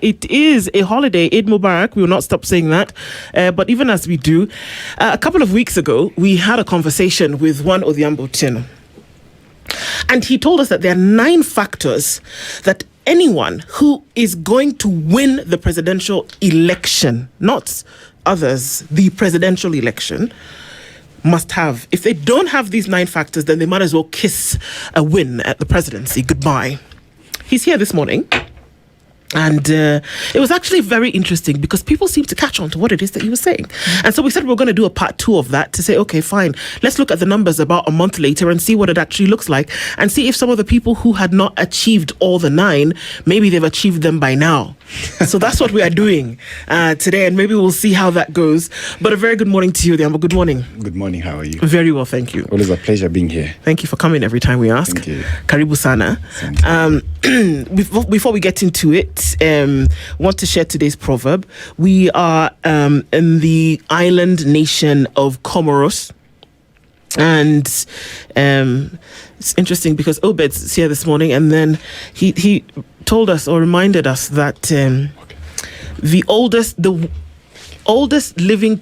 It is a holiday, Eid Mubarak. We will not stop saying that. But even as we do, a couple of weeks ago, we had a conversation with one Odhiambo Otieno. And he told us that there are 9 factors that anyone who is going to win the presidential election, not others, the presidential election, must have. If they don't have these 9 factors, then they might as well kiss a win at the presidency goodbye. He's here this morning. And it was actually very interesting because people seemed to catch on to what it is that he was saying. And so we said we're going to do a part 2 of that to say, okay, fine, let's look at the numbers about a month later and see what it actually looks like and see if some of the people who had not achieved all the 9, maybe they've achieved them by now. So that's what we are doing today, and maybe we'll see how that goes. But a very good morning to you, Odhiambo. Good morning. Good morning. How are you? Very well, thank you. Always a pleasure being here. Thank you for coming every time we ask. Thank you. Karibu sana. Before we get into it, want to share today's proverb. We are in the island nation of Comoros. And it's interesting because Obed's here this morning, and then he told us or reminded us that the oldest living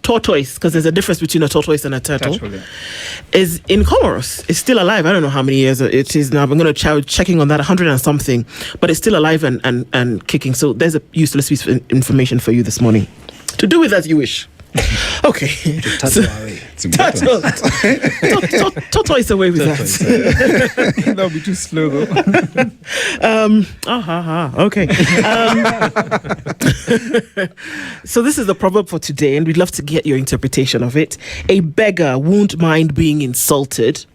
tortoise, because there's a difference between a tortoise and a turtle, is in Comoros. It's still alive. I don't know how many years it is now. I'm going to try checking on that, 100 and something, but it's still alive and kicking. So there's a useless piece of information for you this morning. To do with as you wish. Okay. Tortoise away with that. That'll be too slow though. Okay. So this is the proverb for today, and we'd love to get your interpretation of it. A beggar won't mind being insulted.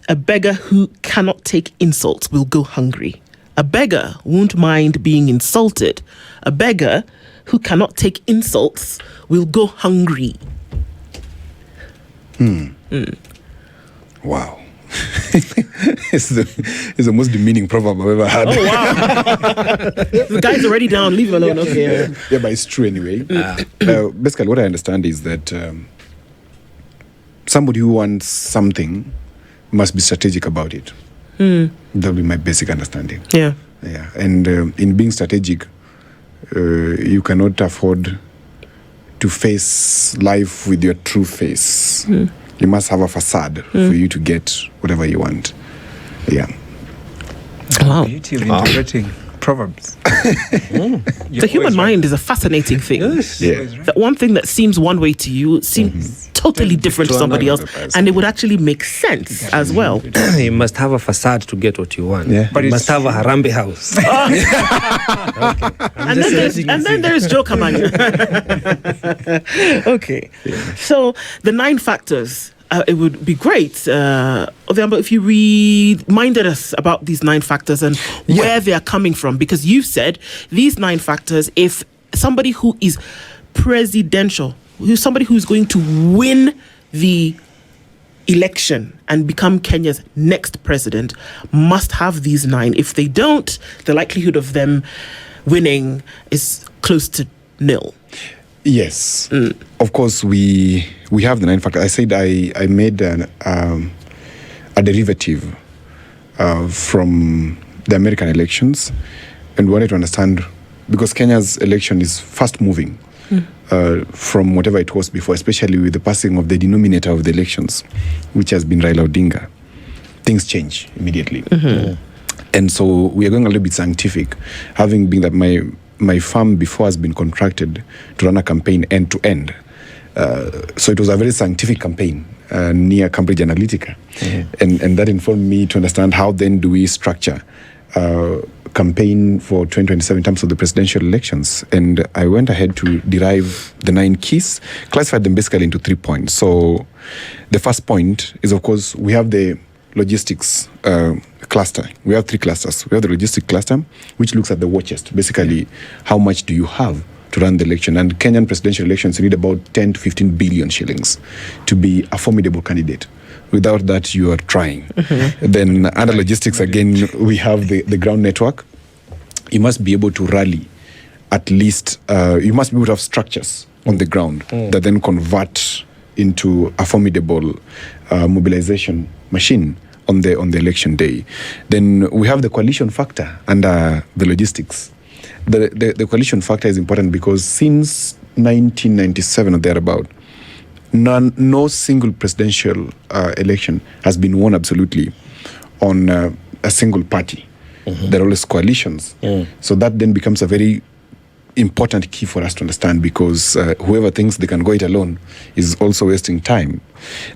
A beggar who cannot take insults will go hungry. A beggar won't mind being insulted. A beggar who cannot take insults will go hungry. Wow. It's the most demeaning proverb I've ever had. Oh, wow. The guy's already down. Leave him alone. Okay. Yeah, but it's true anyway. Basically, what I understand is that somebody who wants something must be strategic about it. That'll be my basic understanding. Yeah. Yeah. And in being strategic, you cannot afford to face life with your true face. You must have a facade for you to get whatever you want. Yeah. Wow. Beauty of interpreting proverbs. The human mind is a fascinating thing. Yes. Yeah. That one thing that seems one way to you seems totally different to somebody else, and it would actually make sense as well. You must have a facade to get what you want. Yeah. But you must have a Harambe house. And then there's Joe Kamanya. Okay. Yeah. So the 9 factors. It would be great, Odhiambo, if you reminded us about these 9 factors and where they are coming from, because you said these 9 factors, if somebody who is presidential, who's somebody who's going to win the election and become Kenya's next president, must have these 9. If they don't, the likelihood of them winning is close to nil. Yes. Of course, we have the 9 factors. I said I made a derivative from the American elections and wanted to understand, because Kenya's election is fast moving from whatever it was before, especially with the passing of the denominator of the elections, which has been Raila Odinga. Things change immediately. And so we are going a little bit scientific, having been that my firm before has been contracted to run a campaign end to end. So it was a very scientific campaign near Cambridge Analytica. And that informed me to understand how then do we structure campaign for 2027 in terms of the presidential elections. And I went ahead to derive the 9 keys, classified them basically into 3 points. So the first point is, of course, we have the logistics cluster. We have 3 clusters. We have the logistic cluster, which looks at the war chest. Basically, how much do you have to run the election? And Kenyan presidential elections need about 10 to 15 billion shillings to be a formidable candidate. Without that, you are trying. Then under logistics, again, we have the ground network. You must be able to rally at least, you must be able to have structures on the ground that then convert into a formidable mobilization machine on the election day. Then we have the coalition factor under the logistics. the coalition factor is important because since 1997 or thereabout, no single presidential election has been won absolutely on a single party. There are always coalitions. So that then becomes a very important key for us to understand, because whoever thinks they can go it alone is also wasting time.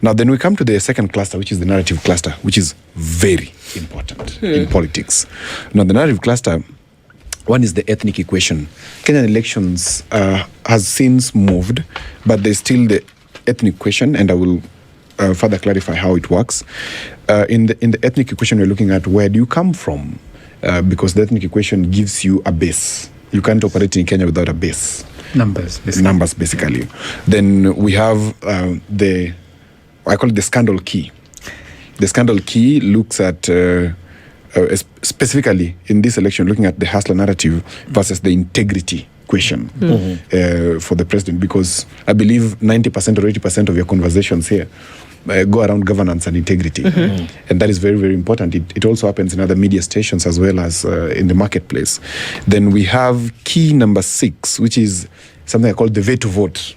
Now, then we come to the second cluster, which is the narrative cluster, which is very important in politics. Now, the narrative cluster, one is the ethnic equation. Kenyan elections has since moved, but there's still the ethnic question, and I will further clarify how it works. In the ethnic equation, we're looking at where do you come from, because the ethnic equation gives you a base. You can't operate in Kenya without a base. Numbers, basically. Then we have I call it the scandal key. The scandal key looks at, specifically in this election, looking at the hustler narrative versus the integrity question for the president, because I believe 90% or 80% of your conversations here go around governance and integrity. And that is very, very important. It also happens in other media stations as well as in the marketplace. Then we have key number 6, which is something I call the veto vote.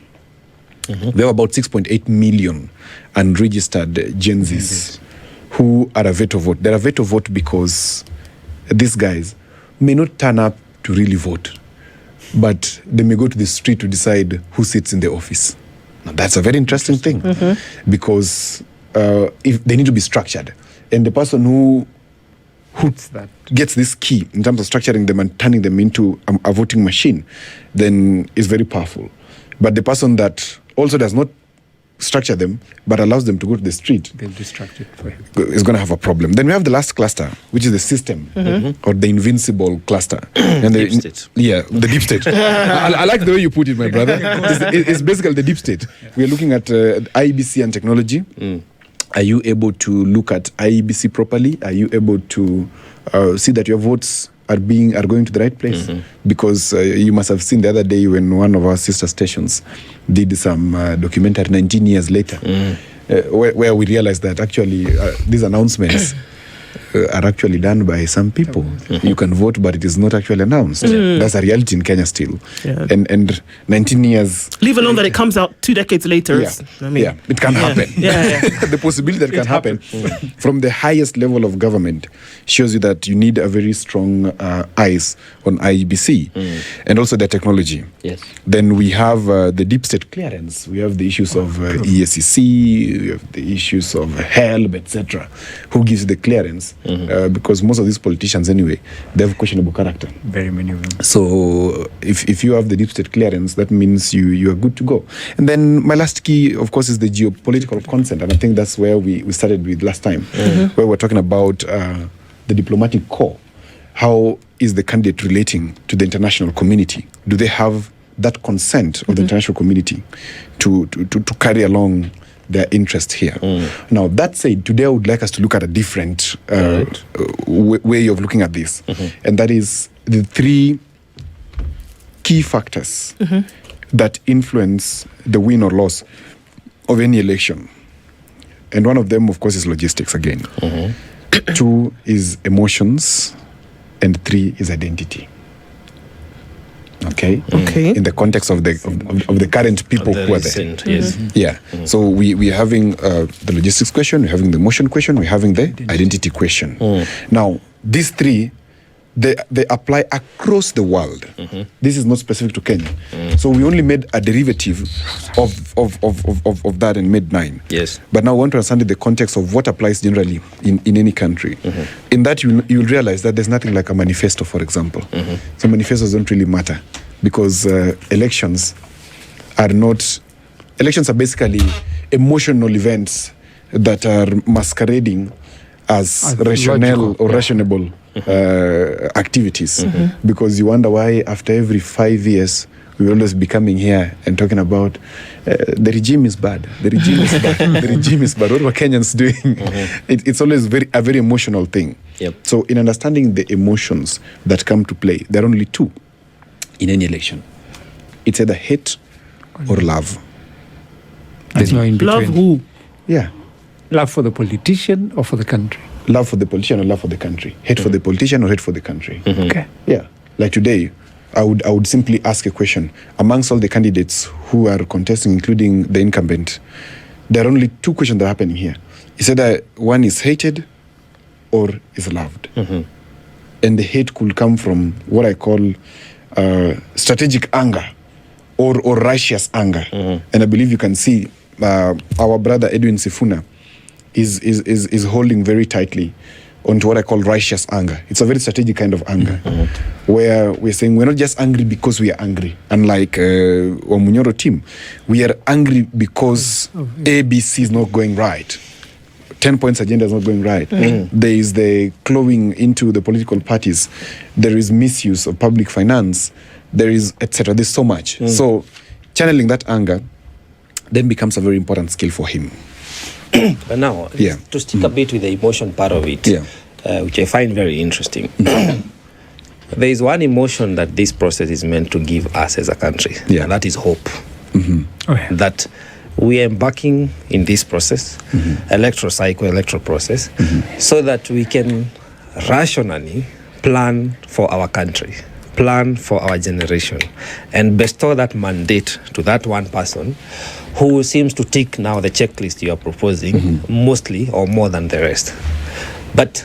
There are about 6.8 million unregistered Gen Zs who are a veto vote. They're a veto vote because these guys may not turn up to really vote, but they may go to the street to decide who sits in the office. Now, that's a very interesting thing, because if they need to be structured, and the person who gets this key in terms of structuring them and turning them into a voting machine, then is very powerful. But the person that also does not structure them but allows them to go to the street, they'll distract it for him, is going to have a problem. Then we have the last cluster, which is the system or the invincible cluster. And Deep state. Yeah, the deep state. I like the way you put it, my brother. It's basically the deep state. We are looking at IEBC and technology. Are you able to look at IEBC properly? Are you able to see that your votes are going to the right place? Because you must have seen the other day when one of our sister stations did some documentary 19 years later, where we realized that actually these announcements are actually done by some people. You can vote, but it is not actually announced. That's a reality in Kenya still. And 19 years... Leave alone that it comes out 2 decades later. It can happen. The possibility that can happen from the highest level of government shows you that you need a very strong eyes on IEBC and also the technology. Then we have the deep state clearance. We have the issues of ESCC, we have the issues of HELB, etc. Who gives the clearance? Because most of these politicians anyway, they have questionable character. Very many of them. So if you have the deep state clearance, that means you are good to go. And then my last key, of course, is the geopolitical consent. And I think that's where we started with last time, where we're talking about the diplomatic core. How is the candidate relating to the international community? Do they have that consent of the international community to carry along their interest here? Now, that said, today I would like us to look at a different way of looking at this. And that is the 3 key factors that influence the win or loss of any election. And one of them, of course, is logistics again. 2 is emotions, and 3 is identity. Okay. In the context of the current people who are there. So we are having the logistics question, we're having the emotion question, we're having the identity question. Now, these 3, they apply across the world. This is not specific to Kenya. So we only made a derivative of that and made 9. But now we want to understand the context of what applies generally in any country. In that you'll realize that there's nothing like a manifesto, for example. So manifestos don't really matter, because elections are basically emotional events that are masquerading as rational or rationable activities. Because you wonder why after every 5 years we will always be coming here and talking about the regime is bad, the regime is bad, the regime is bad. What were Kenyans doing? It's always a very emotional thing. So in understanding the emotions that come to play, there are only 2 in any election. It's either hate or love. There's no in between. Love who? Love for the politician or for the country? Love for the politician or love for the country. Hate for the politician or hate for the country. Okay. Like today, I would simply ask a question. Amongst all the candidates who are contesting, including the incumbent, there are only two questions that are happening here. It's either one is hated or is loved. And the hate could come from what I call strategic anger or righteous anger. And I believe you can see our brother Edwin Sifuna is holding very tightly onto what I call righteous anger. It's a very strategic kind of anger, where we're saying we're not just angry because we are angry. Unlike Omunyoro team, we are angry because ABC is not going right. 10 points agenda is not going right. There is the clawing into the political parties. There is misuse of public finance. There is etc. There's so much. So channeling that anger then becomes a very important skill for him. But now, to stick a bit with the emotion part of it, which I find very interesting. There is one emotion that this process is meant to give us as a country, and that is hope. That we are embarking in this process, electoral process, so that we can rationally plan for our country, plan for our generation, and bestow that mandate to that one person who seems to tick now the checklist you are proposing mostly or more than the rest. But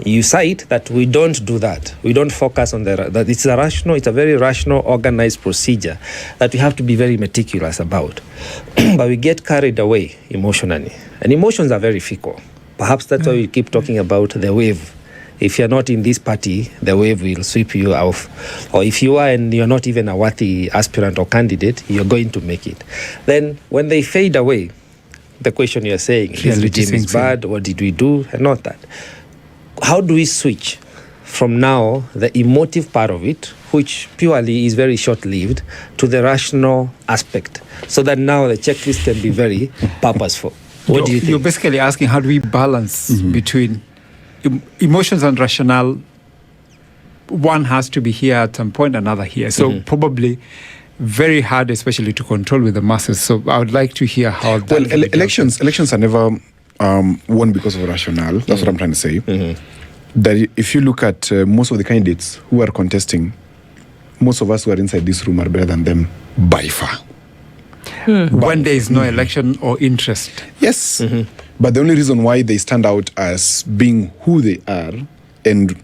you cite that we don't do that. We don't focus on that it's a very rational, organized procedure that we have to be very meticulous about. But we get carried away emotionally. And emotions are very fickle. Perhaps that's why we keep talking about the wave. If you're not in this party, the wave will sweep you off. Or if you are and you're not even a worthy aspirant or candidate, you're going to make it. Then when they fade away, the question you're saying, this regime is bad, what did we do, and not that. How do we switch from now the emotive part of it, which purely is very short-lived, to the rational aspect, so that now the checklist can be very purposeful? What do you think? You're basically asking how do we balance between emotions and rationale. One has to be here at some point, another here. So probably very hard, especially to control with the masses. So I would like to hear how that... Well, elections are never won because of rationale. That's what I'm trying to say. That if you look at most of the candidates who are contesting, most of us who are inside this room are better than them by far. When there is no election or interest. Yes. But the only reason why they stand out as being who they are and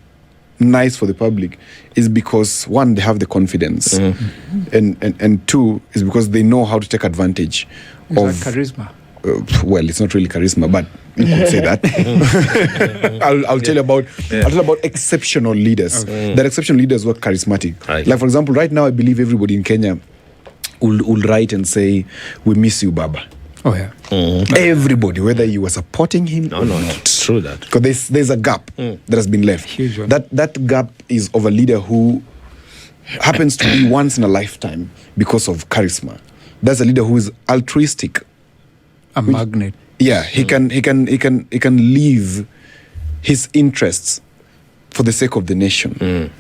nice for the public is because, one, they have the confidence. And two, is because they know how to take advantage of charisma. Well, it's not really charisma, but you could say that. I'll tell you about exceptional leaders. That exceptional leaders were charismatic. Like, for example, right now, I believe everybody in Kenya will write and say, "We miss you, Baba." Oh yeah. Everybody, whether you were supporting him or not. It's true that. Because there's a gap that has been left. Huge one. That gap is of a leader who happens to be once in a lifetime because of charisma. That's a leader who is altruistic. A magnet. Yeah, he can leave his interests for the sake of the nation.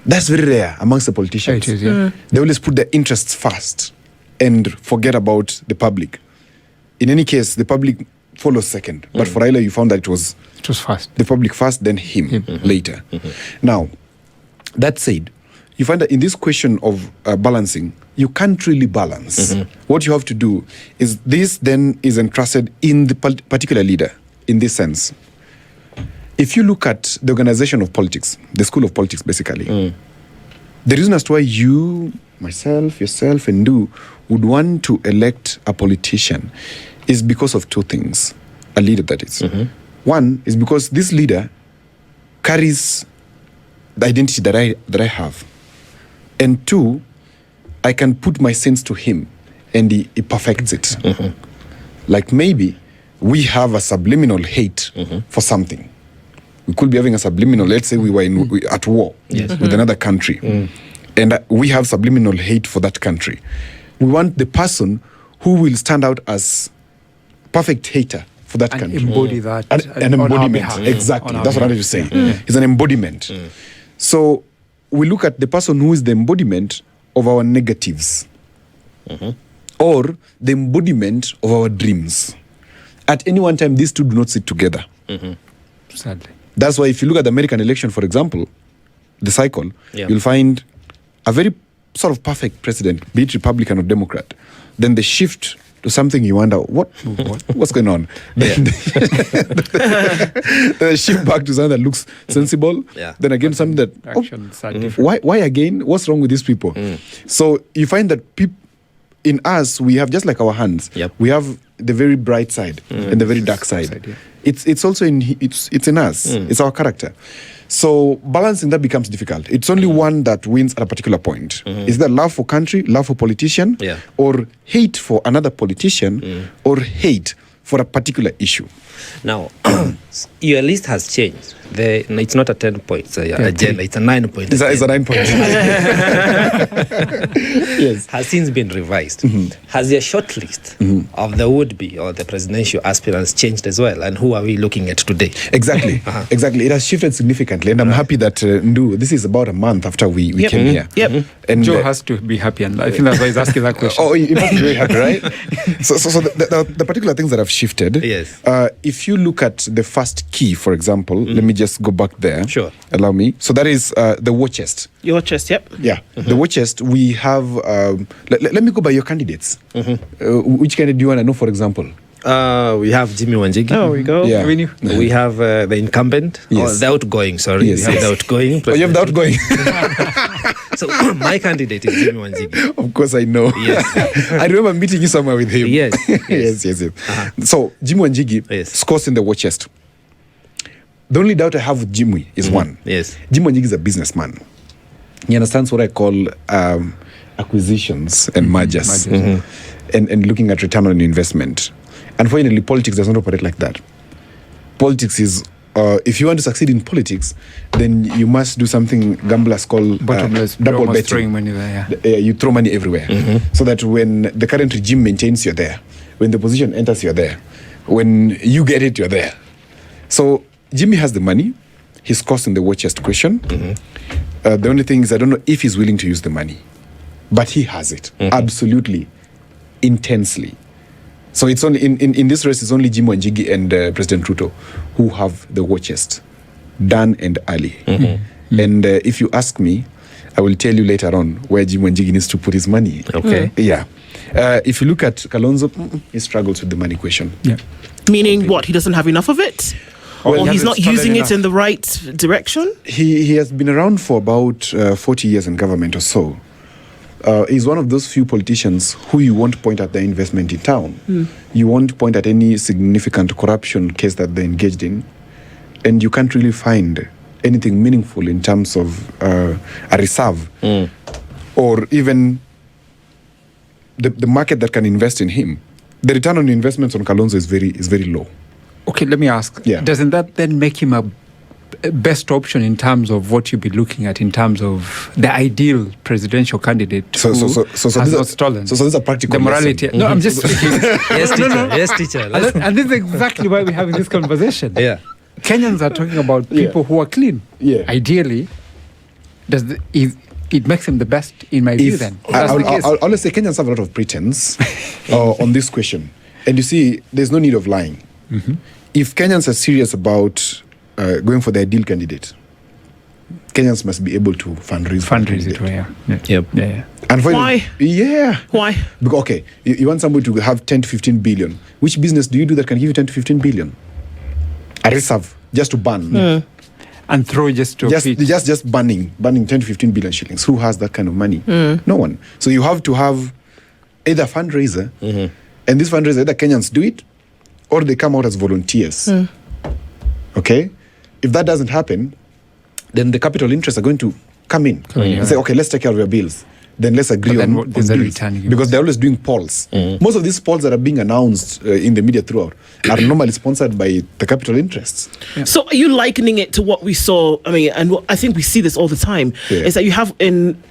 That's very rare amongst the politicians. It is, yeah. They always put their interests first and forget about the public. In any case, the public follows second. But for Raila, you found that it was first. The public first, then him later. Now, that said, you find that in this question of balancing, you can't really balance. What you have to do is this then is entrusted in the particular leader in this sense. If you look at the organization of politics, the school of politics basically, the reason as to why you, myself, yourself, and you would want to elect a politician is because of two things. A leader, that is. One is because this leader carries the identity that I have. And two, I can put my sins to him and he perfects it. Like maybe we have a subliminal hate for something. We could be having a subliminal, let's say we were at war with another country. And we have subliminal hate for that country. We want the person who will stand out as perfect hater for that country. Embody that. An embodiment. Exactly. That's what I wanted to say. It's an embodiment. So we look at the person who is the embodiment of our negatives or the embodiment of our dreams. At any one time, these two do not sit together. Sadly. That's why if you look at the American election, for example, the cycle, you'll find a very sort of perfect president, be it Republican or Democrat, then the shift to something you wonder, what's going on? Then the shift back to something that looks sensible. Yeah. Then again, something that, Actions are different. why again? What's wrong with these people? So you find that in us, we have just like our hands. Yep. We have the very bright side and the very dark side. Yeah. It's also in us. It's our character. So balancing that becomes difficult. It's only one that wins at a particular point. Is that love for country, love for politician, or hate for another politician, or hate for a particular issue? Now, your list has changed. It's not a 10 points agenda, it's a 9 point. It's a 9 point. Yes. Has since been revised. Has your short list of the would-be or the presidential aspirants changed as well? And who are we looking at today? Exactly. Exactly. It has shifted significantly. And I'm happy that, Ndu, this is about a month after we came here. Yep. And Joe has to be happy, and I think that's why he's asking that question. Oh, you must be very happy, right? So the particular things that have shifted. Yes. If you look at the first key, for example, let me just go back there. Sure. Allow me. So that is the war chest. Your chest, yep. Yeah. The war chest, we have... let me go by your candidates. Which candidate do you want to know, for example? We have Jimmy Wanjigi. There we go. Yeah. We have the incumbent. Yes. The outgoing, sorry. Yes, We have yes. the outgoing. Oh, you have the outgoing. So my candidate is Jimmy Wanjigi. Of course, I know. Yes. I remember meeting you somewhere with him. Yes. yes. So, Jimmy Wanjigi scores in the war chest. The only doubt I have with Jimmy is one. Yes. Jimmy Wanjigi is a businessman. He understands what I call acquisitions and mergers. And looking at return on investment. Unfortunately, politics does not operate like that. Politics is, if you want to succeed in politics, then you must do something gamblers call Bottomless, double betting. throwing money there, You throw money everywhere. So that when the current regime maintains, you're there. When the opposition enters, you're there. When you get it, you're there. So Jimmy has the money. He's costing the war chest question. The only thing is, I don't know if he's willing to use the money. But he has it. Absolutely. Intensely. So it's only in this race, it's only Jimmy Wanjigi and President Ruto who have the war chest. Dan and Ali. And if you ask me, I will tell you later on where Jimmy Wanjigi needs to put his money. Okay. Yeah. If you look at Kalonzo, he struggles with the money question. Yeah. Meaning what? He doesn't have enough of it? Well, Or he he's not hasn't using started it in the right direction? He has been around for about 40 years in government or so. He's one of those few politicians who you won't point at their investment in town. You won't point at any significant corruption case that they're engaged in. And you can't really find anything meaningful in terms of a reserve or even the market that can invest in him. The return on investments on Kalonzo is very low. Okay, let me ask. Yeah. Doesn't that then make him a best option in terms of what you'll be looking at in terms of the ideal presidential candidate So has not stolen? So this is a practical the morality. lesson. No, I'm just speaking. Yes, teacher. Yes, teacher. And this is exactly why we're having this conversation. Yeah. Kenyans are talking about people who are clean. Yeah. Ideally, it makes him the best in my view then. If that's the case. I'll always say Kenyans have a lot of pretense on this question. And you see, there's no need of lying. If Kenyans are serious about going for the ideal candidate, Kenyans must be able to fundraise it, yeah. Yep. Yeah. And Why? Yeah. Why? Because, okay, you want somebody to have 10 to 15 billion. Which business do you do that can give you 10 to 15 billion? A reserve, just to burn. And throw just to just burning 10 to 15 billion shillings. Who has that kind of money? No one. So you have to have either a fundraiser, and this fundraiser, either Kenyans do it, or they come out as volunteers. Okay? If that doesn't happen, then the capital interests are going to come in and say, okay, let's take care of your bills. Then let's agree on there's a bills. return. Because they're always doing polls. Most of these polls that are being announced in the media throughout are normally sponsored by the capital interests. So are you likening it to what we saw? I mean, and I think we see this all the time, is that you have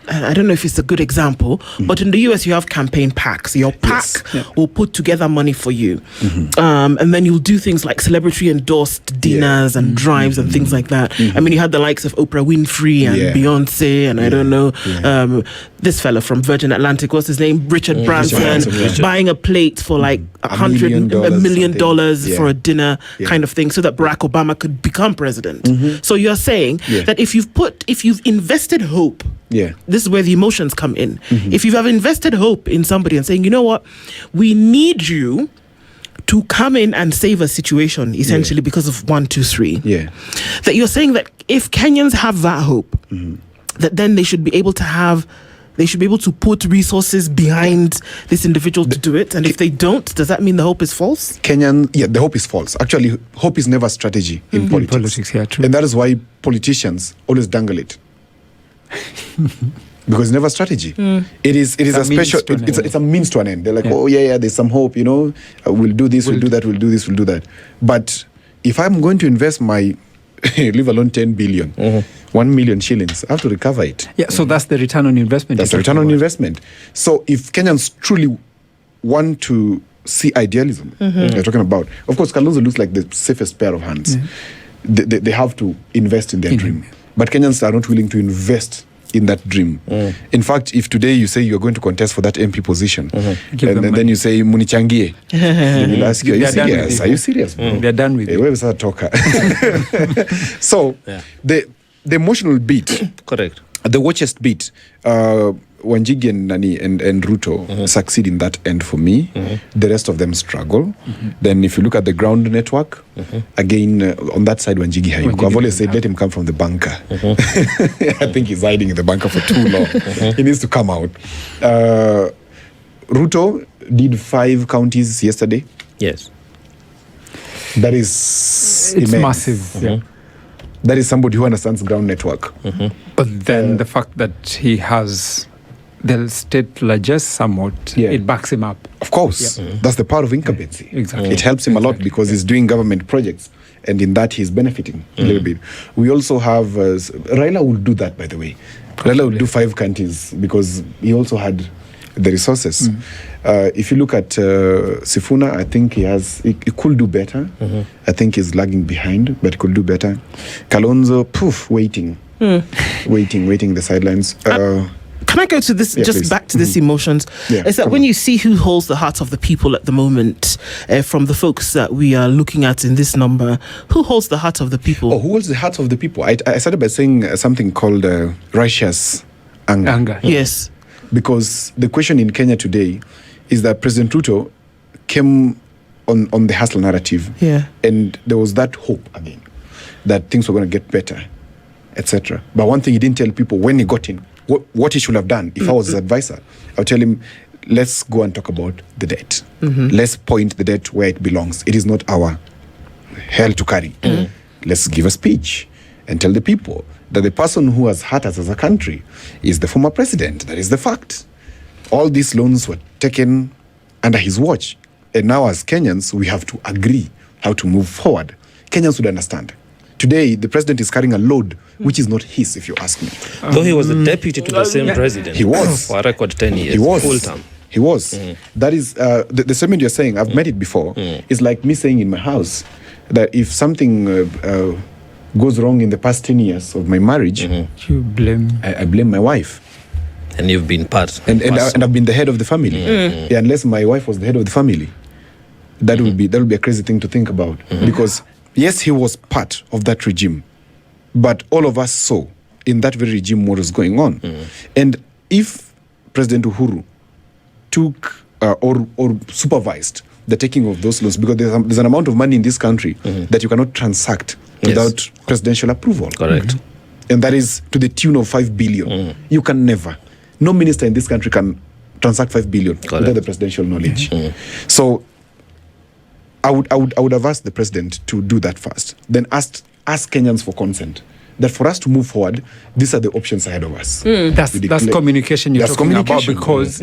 I don't know if it's a good example, but in the US you have campaign PACs. Your PAC will put together money for you. And then you'll do things like celebrity endorsed dinners and drives and things like that. I mean, you had the likes of Oprah Winfrey and Beyonce and I don't know, this fella from Virgin Atlantic, what's his name? Richard Branson, Branson, buying a plate for like $1 million for a dinner kind of thing, so that Barack Obama could become president. So you're saying that if you've invested hope, this is where the emotions come in. If you have invested hope in somebody and saying, you know what, we need you to come in and save a situation, essentially because of 1, 2, 3. That you're saying that if Kenyans have that hope, that then they should be able to put resources behind this individual to do it. And if they don't, does that mean the hope is false? The hope is false. Actually, hope is never a strategy in politics. True. And that is why politicians always dangle it. Because it's never a strategy. It is a special, it's a means to an end. They're like, there's some hope, we'll do this, we'll do that, we'll do this, we'll do that. But if I'm going to invest my, leave alone 10 billion, 1 million shillings, I have to recover it. So that's the return on investment. That's the return on investment. So if Kenyans truly want to see idealism, they're talking about, of course, Kalonzo looks like the safest pair of hands. They have to invest in their dream. But Kenyans are not willing to invest in that dream. In fact, if today you say you're going to contest for that MP position, and then you say Munichangie, they will ask you, are you serious? Are you serious? They're done with it. Where was that talker? So the emotional beat, correct, the watchest beat, Wanjigi and Ruto succeed in that end for me. The rest of them struggle. Then if you look at the ground network, again, on that side, Wanjigi Hayuko. I've always said, let him come from the bunker. I think he's hiding in the bunker for too long. He needs to come out. Ruto did 5 counties yesterday. Yes. That is it's immense. massive. That is somebody who understands ground network. But then the fact that he has the state largest somewhat, it backs him up. Of course. That's the power of incumbency. Exactly. It helps him a lot because he's doing government projects, and in that he's benefiting a little bit. We also have Raila will do that, by the way. Raila will do 5 counties because he also had the resources. If you look at Sifuna, I think he could do better. I think he's lagging behind, but he could do better. Kalonzo, waiting the sidelines. Can I go to this, please. Back to this emotions? Is that when you see who holds the hearts of the people at the moment, from the folks that we are looking at in this number, who holds the heart of the people? Who holds the hearts of the people? I started by saying something called righteous anger. Yes. Because the question in Kenya today is that President Ruto came on the hustle narrative. And there was that hope again, that things were going to get better, etc. But one thing he didn't tell people when he got in, what he should have done. If I was his advisor, I would tell him, let's go and talk about the debt. Let's point the debt where it belongs. It is not our hell to carry. Let's give a speech and tell the people that the person who has hurt us as a country is the former president. That is the fact. All these loans were taken under his watch. And now as Kenyans, we have to agree how to move forward. Kenyans would understand. Today, the president is carrying a load which is not his, if you ask me. Though he was the deputy to the same president. He was. For a record 10 years. He was. Full term. He was. That is, the statement you're saying, I've made it before. It's like me saying in my house that if something goes wrong in the past 10 years of my marriage, you blame. I blame my wife. And you've been part. And I've been the head of the family. Unless my wife was the head of the family, that would be a crazy thing to think about. Because yes, he was part of that regime, but all of us saw in that very regime what was going on. And if President Uhuru took or supervised the taking of those loans, because there's an amount of money in this country that you cannot transact without presidential approval. Correct. And that is to the tune of 5 billion. You can never. No minister in this country can transact 5 billion without the presidential knowledge. So I would have asked the president to do that first. Then ask Kenyans for consent. That for us to move forward, these are the options ahead of us. That's communication you're talking about, because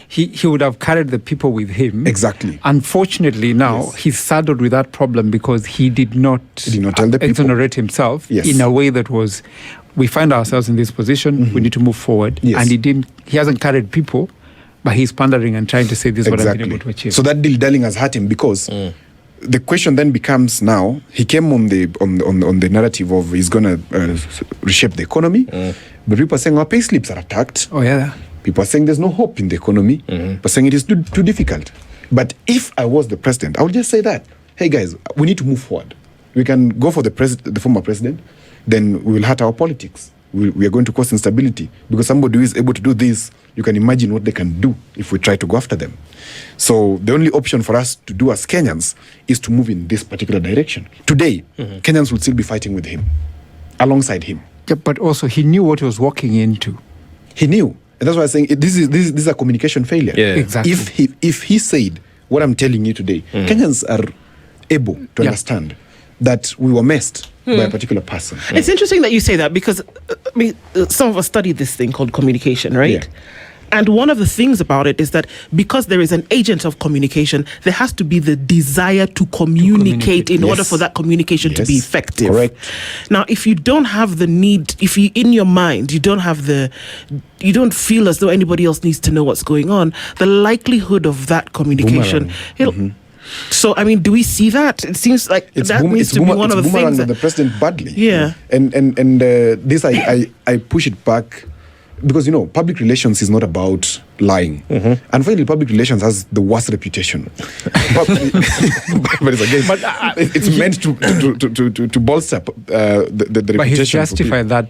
he would have carried the people with him. Exactly. Unfortunately, now he's saddled with that problem because he did not tell the people. Exonerate himself in a way that was, we find ourselves in this position, we need to move forward. And he hasn't carried people, but he's pandering and trying to say this is what I've been able to achieve. So that dilly-dallying has hurt him because the question then becomes now, he came on the narrative of he's going to reshape the economy, but people are saying our pay slips are attacked. People are saying there's no hope in the economy. People are saying it is too difficult. But if I was the president, I would just say that, hey guys, we need to move forward. We can go for the former president, then we will hurt our politics. We are going to cause instability, because somebody who is able to do this, you can imagine what they can do if we try to go after them. So the only option for us to do as Kenyans is to move in this particular direction. Today, Kenyans will still be fighting with him, alongside him. Yeah, but also he knew what he was walking into. He knew. And that's why I'm saying this is a communication failure. Yeah. Exactly. If he said what I'm telling you today, Kenyans are able to understand that we were messed by a particular person. It's interesting that you say that, because some of us studied this thing called communication, right? Yeah. And one of the things about it is that because there is an agent of communication, there has to be the desire to communicate in order for that communication to be effective. Correct. Now, if you don't have the need, if you in your mind, you don't feel as though anybody else needs to know what's going on, the likelihood of that communication, so, I mean, do we see that? It seems like that needs to be one of the things that the president badly. Yeah. And this, I push it back, because, public relations is not about lying. Unfortunately, public relations has the worst reputation. but it's meant to bolster the reputation. But he's justified that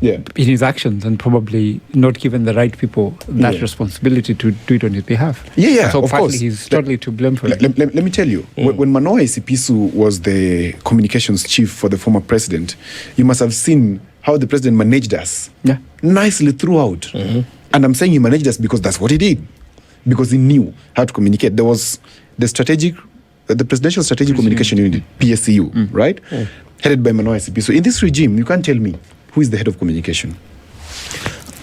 in his actions, and probably not given the right people that responsibility to do it on his behalf. So of course. He's totally to blame for it. Let me tell you, when Manoa Isipisu was the communications chief for the former president, you must have seen how the president managed us nicely throughout. And I'm saying he managed us because that's what he did. Because he knew how to communicate. There was the Presidential Strategic Communication Unit, PSCU, right? Headed by Manoa Isipisu. In this regime, you can't tell me who is the head of communication.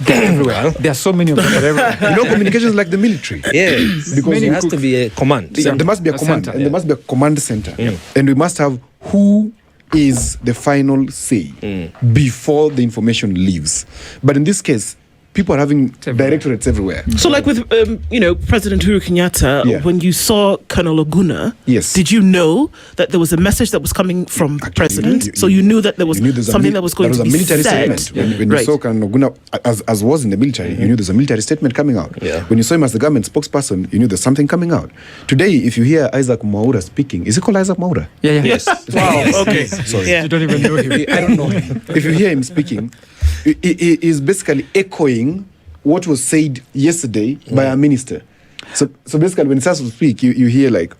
They're everywhere. There are so many of them everywhere. Communication is like the military. Yes, because there has to be a command. There must be a command, center, and there must be a command center. And we must have who is the final say before the information leaves. But in this case, people are having directorates everywhere. So, like with President Uhuru Kenyatta, when you saw Colonel Oguna, did you know that there was a message that was coming from President? So you knew that there was something that was going to be said. Statement. When you saw Colonel Oguna, as was in the military, you knew there's a military statement coming out. When you saw him as the government spokesperson, you knew there's something coming out. Today, if you hear Isaac Mwaura speaking, is he called Isaac Mwaura? Yes. Wow. Okay. Sorry. Yeah. You don't even know him. I don't know him. If you hear him speaking, he is basically echoing what was said yesterday by our minister. So basically, when he starts to speak, you hear like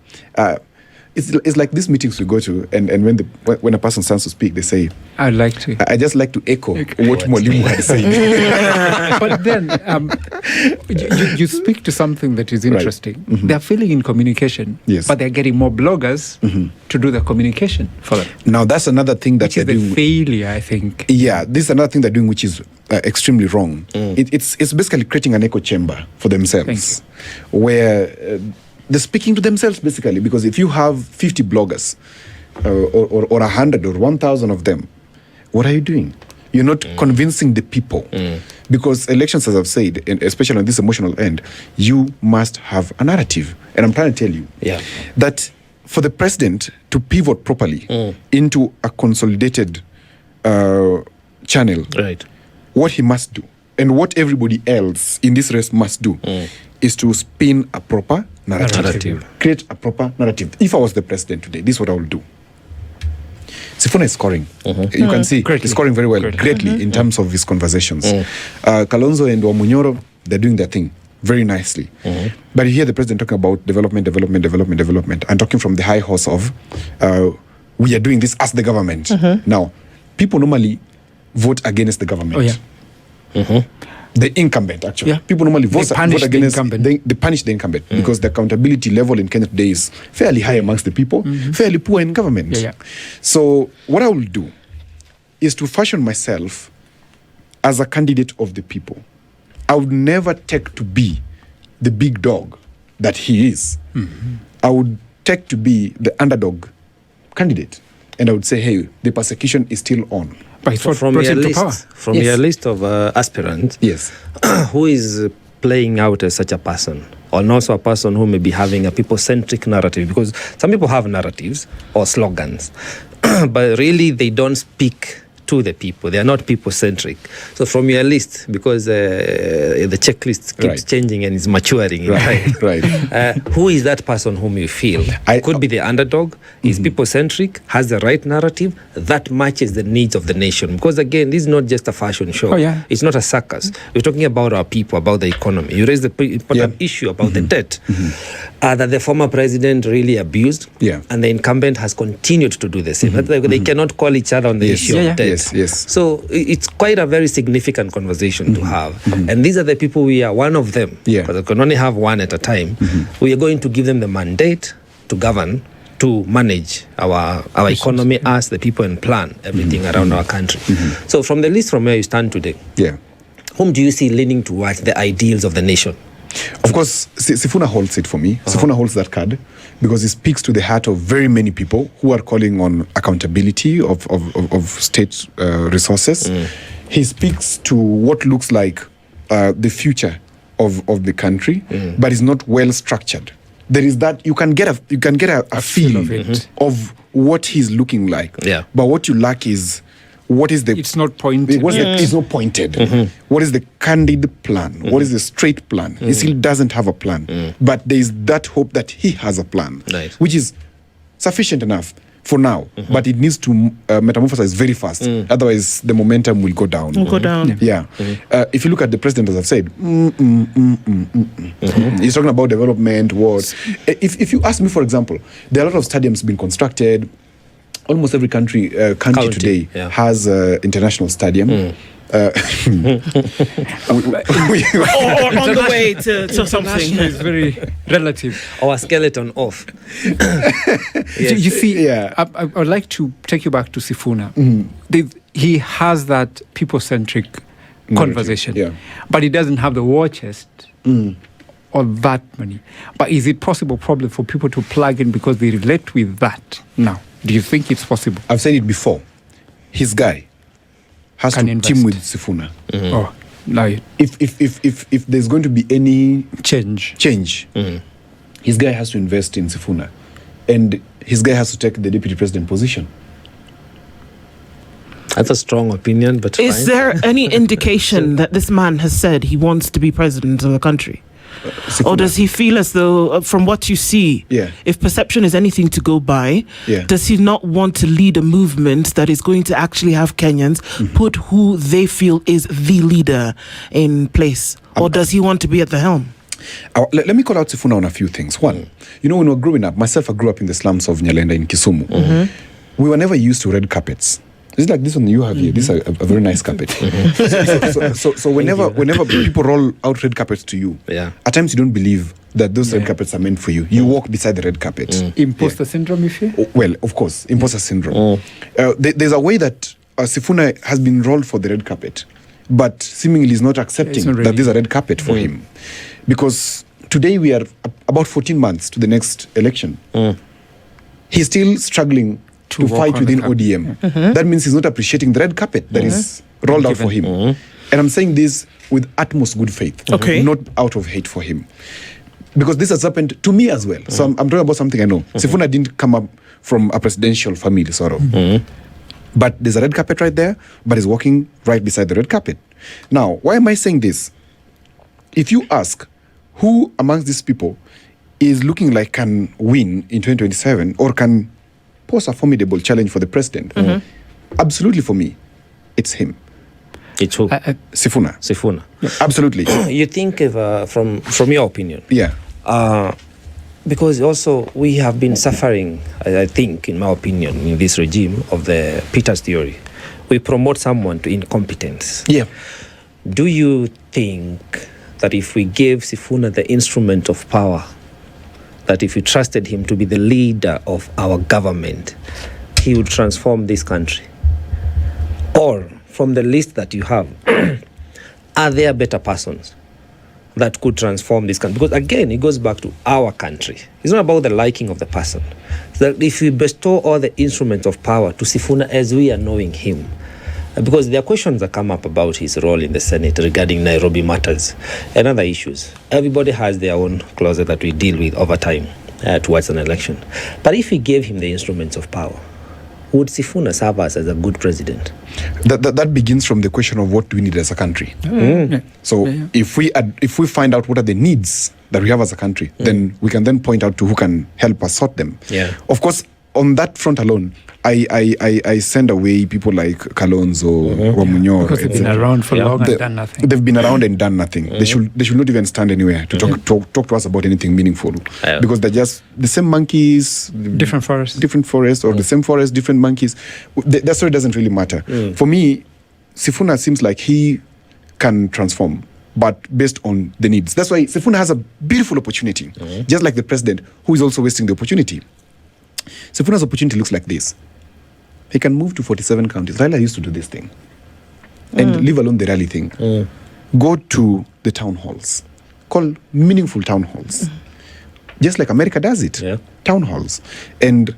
it's like these meetings we go to, and when a person starts to speak, they say, "I'd like to." I just like to echo what Mwalimu had said. But then you speak to something that is interesting. They're failing in communication, but they're getting more bloggers to do the communication for them. Now that's another thing that they're doing. Failure, I think. Yeah, this is another thing they're doing, which is extremely wrong. It's basically creating an echo chamber for themselves, where they're speaking to themselves basically. Because if you have 50 bloggers, or 100 or 1,000 of them, what are you doing? You're not convincing the people. Because elections, as I've said, and especially on this emotional end, you must have a narrative. And I'm trying to tell you that for the president to pivot properly into a consolidated channel, what he must do, and what everybody else in this race must do, is to spin a proper narrative. Create a proper narrative. If I was the president today, this is what I would do. Sifuna is scoring. You can see he's scoring very well, greatly in terms of his conversations. Kalonzo and Wamunyoro, they're doing their thing very nicely. But you hear the president talking about development, and talking from the high horse of we are doing this as the government. Now, people normally vote against the government. The incumbent, actually. People normally vote against the incumbent. They punish the incumbent because the accountability level in Kenya today is fairly high amongst the people, fairly poor in government. So what I will do is to fashion myself as a candidate of the people. I would never take to be the big dog that he is. I would take to be the underdog candidate. And I would say, hey, the persecution is still on. But from your list of aspirants, who is playing out as such a person, or also a person who may be having a people-centric narrative? Because some people have narratives or slogans, but really they don't speak to the people. They are not people-centric. So from your list, because the checklist keeps changing and is maturing. Right. Who is that person whom you feel could be the underdog, is people-centric, has the right narrative, that matches the needs of the nation? Because again, this is not just a fashion show. It's not a circus. We're talking about our people, about the economy. You raised the important issue about the debt that the former president really abused, and the incumbent has continued to do the same. They cannot call each other on the issue of debt. So it's quite a very significant conversation to have. And these are the people we are one of them, because we can only have one at a time. We are going to give them the mandate to govern, to manage our economy as the people, and plan everything around our country. So from the list from where you stand today, whom do you see leaning towards the ideals of the nation? Of course, Sifuna holds it for me. Sifuna holds that card because he speaks to the heart of very many people who are calling on accountability of state resources. He speaks to what looks like the future of the country, but is not well structured. There is that you can get a feel of what he's looking like. But what you lack is what is the... It's not pointed. It's not pointed. What is the candid plan? What is the straight plan? He still doesn't have a plan. But there is that hope that he has a plan, which is sufficient enough for now. But it needs to metamorphosize very fast. Otherwise, the momentum will go down. If you look at the president, as I've said, he's talking about development, what... If you ask me, for example, there are a lot of stadiums being constructed. Almost every county today has an international stadium. On the way to something. Is very relative. Or a skeleton off. You see, I would like to take you back to Sifuna. He has that people-centric conversation, but he doesn't have the war chest or that money. But is it possible probably for people to plug in because they relate with that now? Do you think it's possible? I've said it before. His guy has to team with Sifuna. Oh, no. If there's going to be any change, his guy has to invest in Sifuna, and his guy has to take the deputy president position. That's a strong opinion, but is there any indication that this man has said he wants to be president of the country? Or does he feel as though, from what you see, if perception is anything to go by, does he not want to lead a movement that is going to actually have Kenyans put who they feel is the leader in place? Or does he want to be at the helm? Let me call out Sifuna on a few things. One, when we were growing up, myself, I grew up in the slums of Nyalenda in Kisumu. We were never used to red carpets. It's like this one you have here. This is a very nice carpet. So whenever people roll out red carpets to you, at times you don't believe that those red carpets are meant for you. You walk beside the red carpet. Imposter syndrome, if you? Well, of course, imposter syndrome. There's a way that Sifuna has been rolled for the red carpet, but seemingly is not accepting that there's a red carpet for him. Because today we are about 14 months to the next election. He's still struggling to fight within ODM. That means he's not appreciating the red carpet that is rolled out for him. And I'm saying this with utmost good faith, not out of hate for him. Because this has happened to me as well. So I'm talking about something I know. Sifuna didn't come up from a presidential family, sort of. But there's a red carpet right there, but he's walking right beside the red carpet. Now, why am I saying this? If you ask who amongst these people is looking like can win in 2027 or can pose a formidable challenge for the president, absolutely for me, it's him. It's who? Sifuna. Absolutely. You think from your opinion? Because also we have been suffering, I think, in my opinion, in this regime of the Peter's theory. We promote someone to incompetence. Do you think that if we gave Sifuna the instrument of power, that if we trusted him to be the leader of our government, he would transform this country? Or from the list that you have, are there better persons that could transform this country? Because again, it goes back to our country. It's not about the liking of the person. That if we bestow all the instruments of power to Sifuna as we are knowing him, because there are questions that come up about his role in the Senate regarding Nairobi matters and other issues. Everybody has their own closet that we deal with over time towards an election. But if we gave him the instruments of power, would Sifuna serve us as a good president? That begins from the question of what do we need as a country. So if we find out what are the needs that we have as a country, then we can then point out to who can help us sort them. Of course, on that front alone, I send away people like Kalonzo or Munyor. Because they've been around for long and done nothing. They've been around and done nothing. They should not even stand anywhere to talk to us about anything meaningful. Because they're just the same monkeys, different forests, or the same forest, different monkeys. That story doesn't really matter. For me, Sifuna seems like he can transform, but based on the needs. That's why Sifuna has a beautiful opportunity, just like the president, who is also wasting the opportunity. Sifuna's opportunity looks like this. He can move to 47 counties. Raila used to do this thing. And leave alone the rally thing. Go to the town halls. Call meaningful town halls. Just like America does it. Town halls. And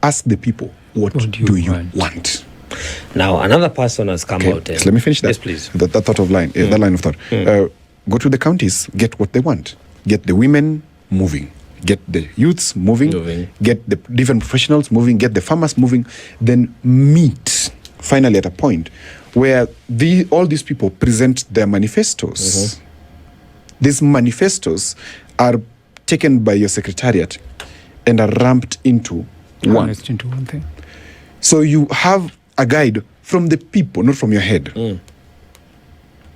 ask the people, what do you want? Now, another person has come out. So let me finish that. Yes, please. That thought of line, that line of thought. Go to the counties, get what they want. Get the women moving. Get the youths moving, get the different professionals moving, get the farmers moving, then meet finally at a point where all these people present their manifestos. These manifestos are taken by your secretariat and are ramped into one thing. So you have a guide from the people, not from your head. And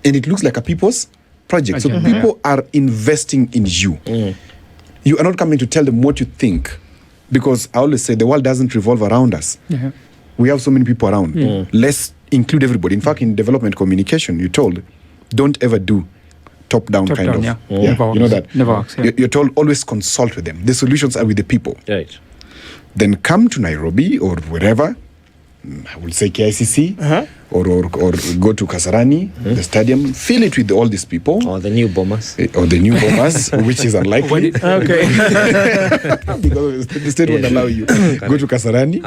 it looks like a people's project. So people are investing in you. You are not coming to tell them what you think, because I always say the world doesn't revolve around us. We have so many people around. Let's include everybody. In fact, in development communication, you're told, don't ever do top-down kind of. You know that? Never works. You're told always consult with them. The solutions are with the people. Right. Then come to Nairobi or wherever, I will say KICC, or go to Kasarani, the stadium, fill it with all these people. Or the new bombers. Which is unlikely. Because the state won't allow you. Go to Kasarani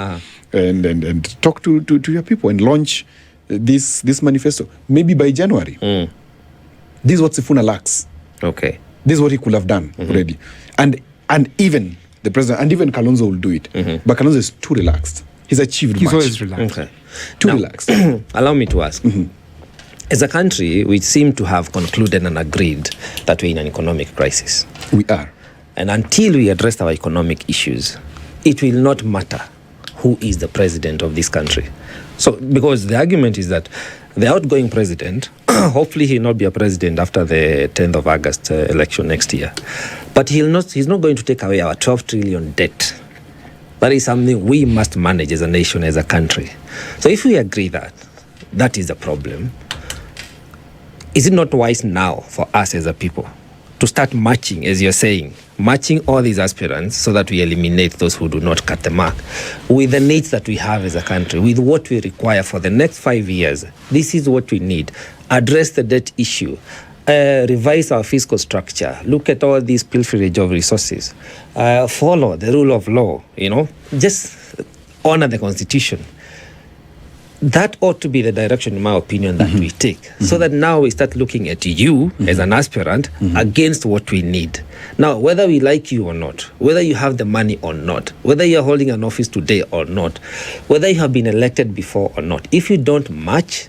and talk to your people and launch this manifesto. Maybe by January. This is what Sifuna lacks. Okay. This is what he could have done already. And even the president, and even Kalonzo will do it. But Kalonzo is too relaxed. He's achieved He's much. always relaxed. Okay. Too Now, relaxed. Allow me to ask. As a country, we seem to have concluded and agreed that we're in an economic crisis. We are. And until we address our economic issues, it will not matter who is the president of this country. So, because the argument is that the outgoing president, hopefully he'll not be a president after the 10th of August election next year, but he's not going to take away our 12 trillion debt. That is something we must manage as a nation, as a country. So if we agree that that is the problem, is it not wise now for us as a people to start matching, as you're saying, matching all these aspirants so that we eliminate those who do not cut the mark with the needs that we have as a country, with what we require for the next 5 years? This is what we need. Address the debt issue. Revise our fiscal structure, look at all these pilferage of resources, follow the rule of law, just honor the constitution. That ought to be the direction, in my opinion, that we take, so that now we start looking at you as an aspirant against what we need. Now, whether we like you or not, whether you have the money or not, whether you're holding an office today or not, whether you have been elected before or not, if you don't match,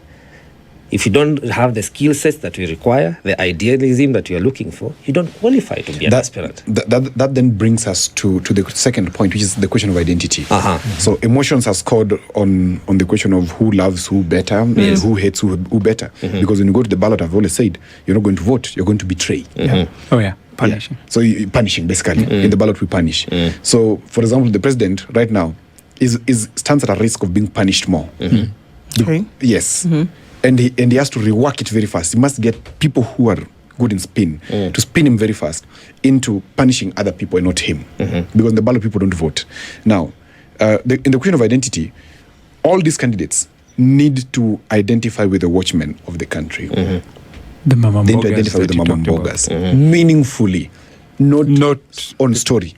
if you don't have the skill sets that we require, the idealism that we are looking for, you don't qualify to be an aspirant. That then brings us to the second point, which is the question of identity. So emotions are scored on the question of who loves who better, and who hates who better. Because when you go to the ballot, I've always said, you're not going to vote, you're going to betray. Punishing. So punishing, basically. In the ballot, we punish. So, for example, the president right now stands at a risk of being punished more. Yes. And he has to rework it very fast. He must get people who are good in spin to spin him very fast into punishing other people and not him. Because in the ballot, people don't vote. Now, in the question of identity, all these candidates need to identify with the watchmen of the country. The Mama They need to identify with the Mama Mbogas meaningfully, not on story.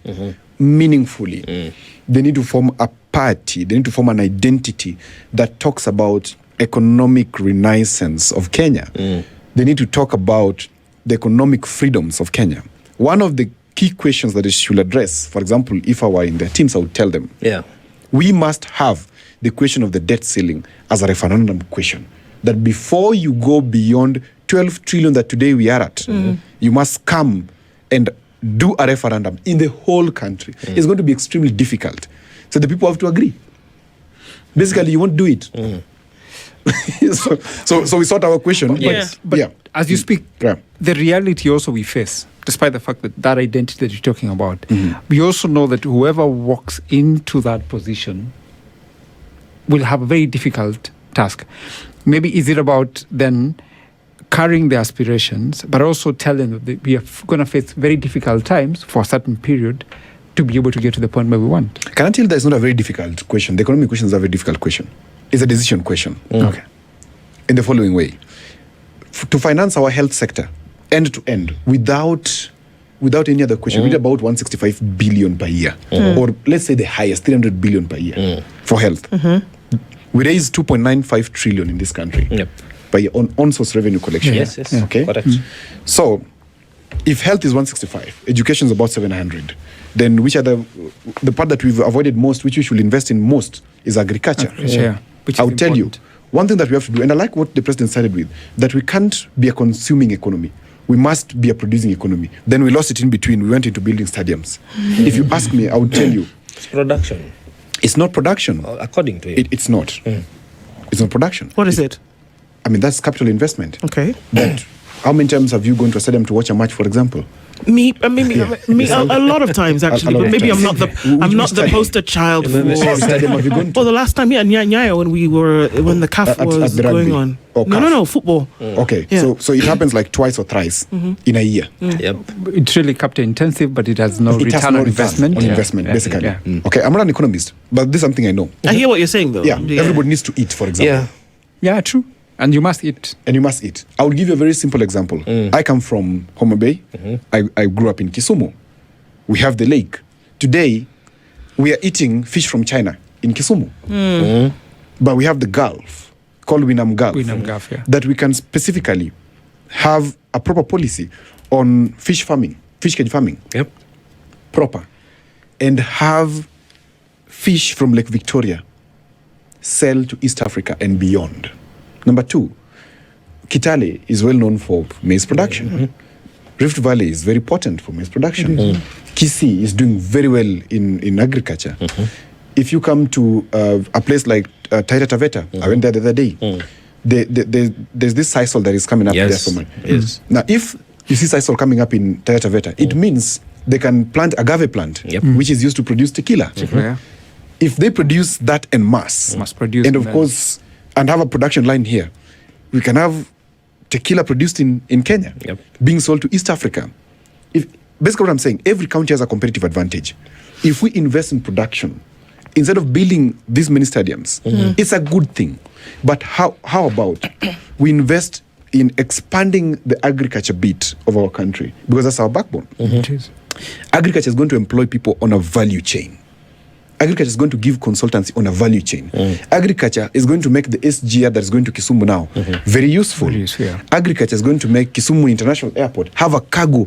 Meaningfully. They need to form a party. They need to form an identity that talks about economic renaissance of Kenya. They need to talk about the economic freedoms of Kenya. One of the key questions that they should address, for example, if I were in their teams, I would tell them, we must have the question of the debt ceiling as a referendum question. That before you go beyond 12 trillion that today we are at, you must come and do a referendum in the whole country. It's going to be extremely difficult. So the people have to agree. Basically, you won't do it. So we sort our question. But as you speak, the reality also we face, despite the fact that identity that you're talking about, we also know that whoever walks into that position will have a very difficult task. Maybe is it about then carrying the aspirations, but also telling them that we are going to face very difficult times for a certain period to be able to get to the point where we want? Can I tell you that it's not a very difficult question? The economic question is a very difficult question. It's a decision question. Okay. In the following way. To finance our health sector, end to end, without any other question, we need about 165 billion per year. Or let's say the highest, 300 billion per year for health. We raise 2.95 trillion in this country per year on source revenue collection. Yes. Okay. Correct. So, if health is 165, education is about 700, then the part that we've avoided most, which we should invest in most, is agriculture. Which I will tell you, one thing that we have to do, and I like what the president started with, that we can't be a consuming economy. We must be a producing economy. Then we lost it in between. We went into building stadiums. If you ask me, I would tell you. It's production. It's not production. According to you. It's not. It's not production. What is it? I mean, that's capital investment. Okay. But how many times have you gone to a stadium to watch a match, for example? Me, a lot of times actually, but maybe I'm not the poster child for. Stadium have you gone to? Well, the last time, Nyayo, when the CAF was at going on. No, football. Okay, so it happens like twice or thrice in a year. It's really capital intensive, but it has no return on investment. Basically. Okay, I'm not an economist, but this is something I know. I hear what you're saying, though. Yeah, everybody needs to eat, for example. Yeah, true. And you must eat. I will give you a very simple example. I come from Homa Bay. I grew up in Kisumu. We have the lake. Today, we are eating fish from China in Kisumu. But we have the Gulf, called Winam Gulf. That we can specifically have a proper policy on fish cage farming. Proper. And have fish from Lake Victoria sell to East Africa and beyond. Number two, Kitale is well known for maize production. Rift Valley is very potent for maize production. Kisii is doing very well in agriculture. If you come to a place like Taita Taveta, I went there the other day, there's this sisal that is coming up there for me. Now, if you see sisal coming up in Taita Taveta, it means they can plant agave plant, which is used to produce tequila. If they produce that en masse, and of course, and have a production line here, we can have tequila produced in Kenya, being sold to East Africa. Basically what I'm saying, every country has a competitive advantage. If we invest in production, instead of building these many stadiums, it's a good thing. But how about we invest in expanding the agriculture bit of our country? Because that's our backbone. Agriculture is going to employ people on a value chain. Agriculture is going to give consultancy on a value chain. Agriculture is going to make the SGR that is going to Kisumu now very useful. Agriculture is going to make Kisumu International Airport have a cargo,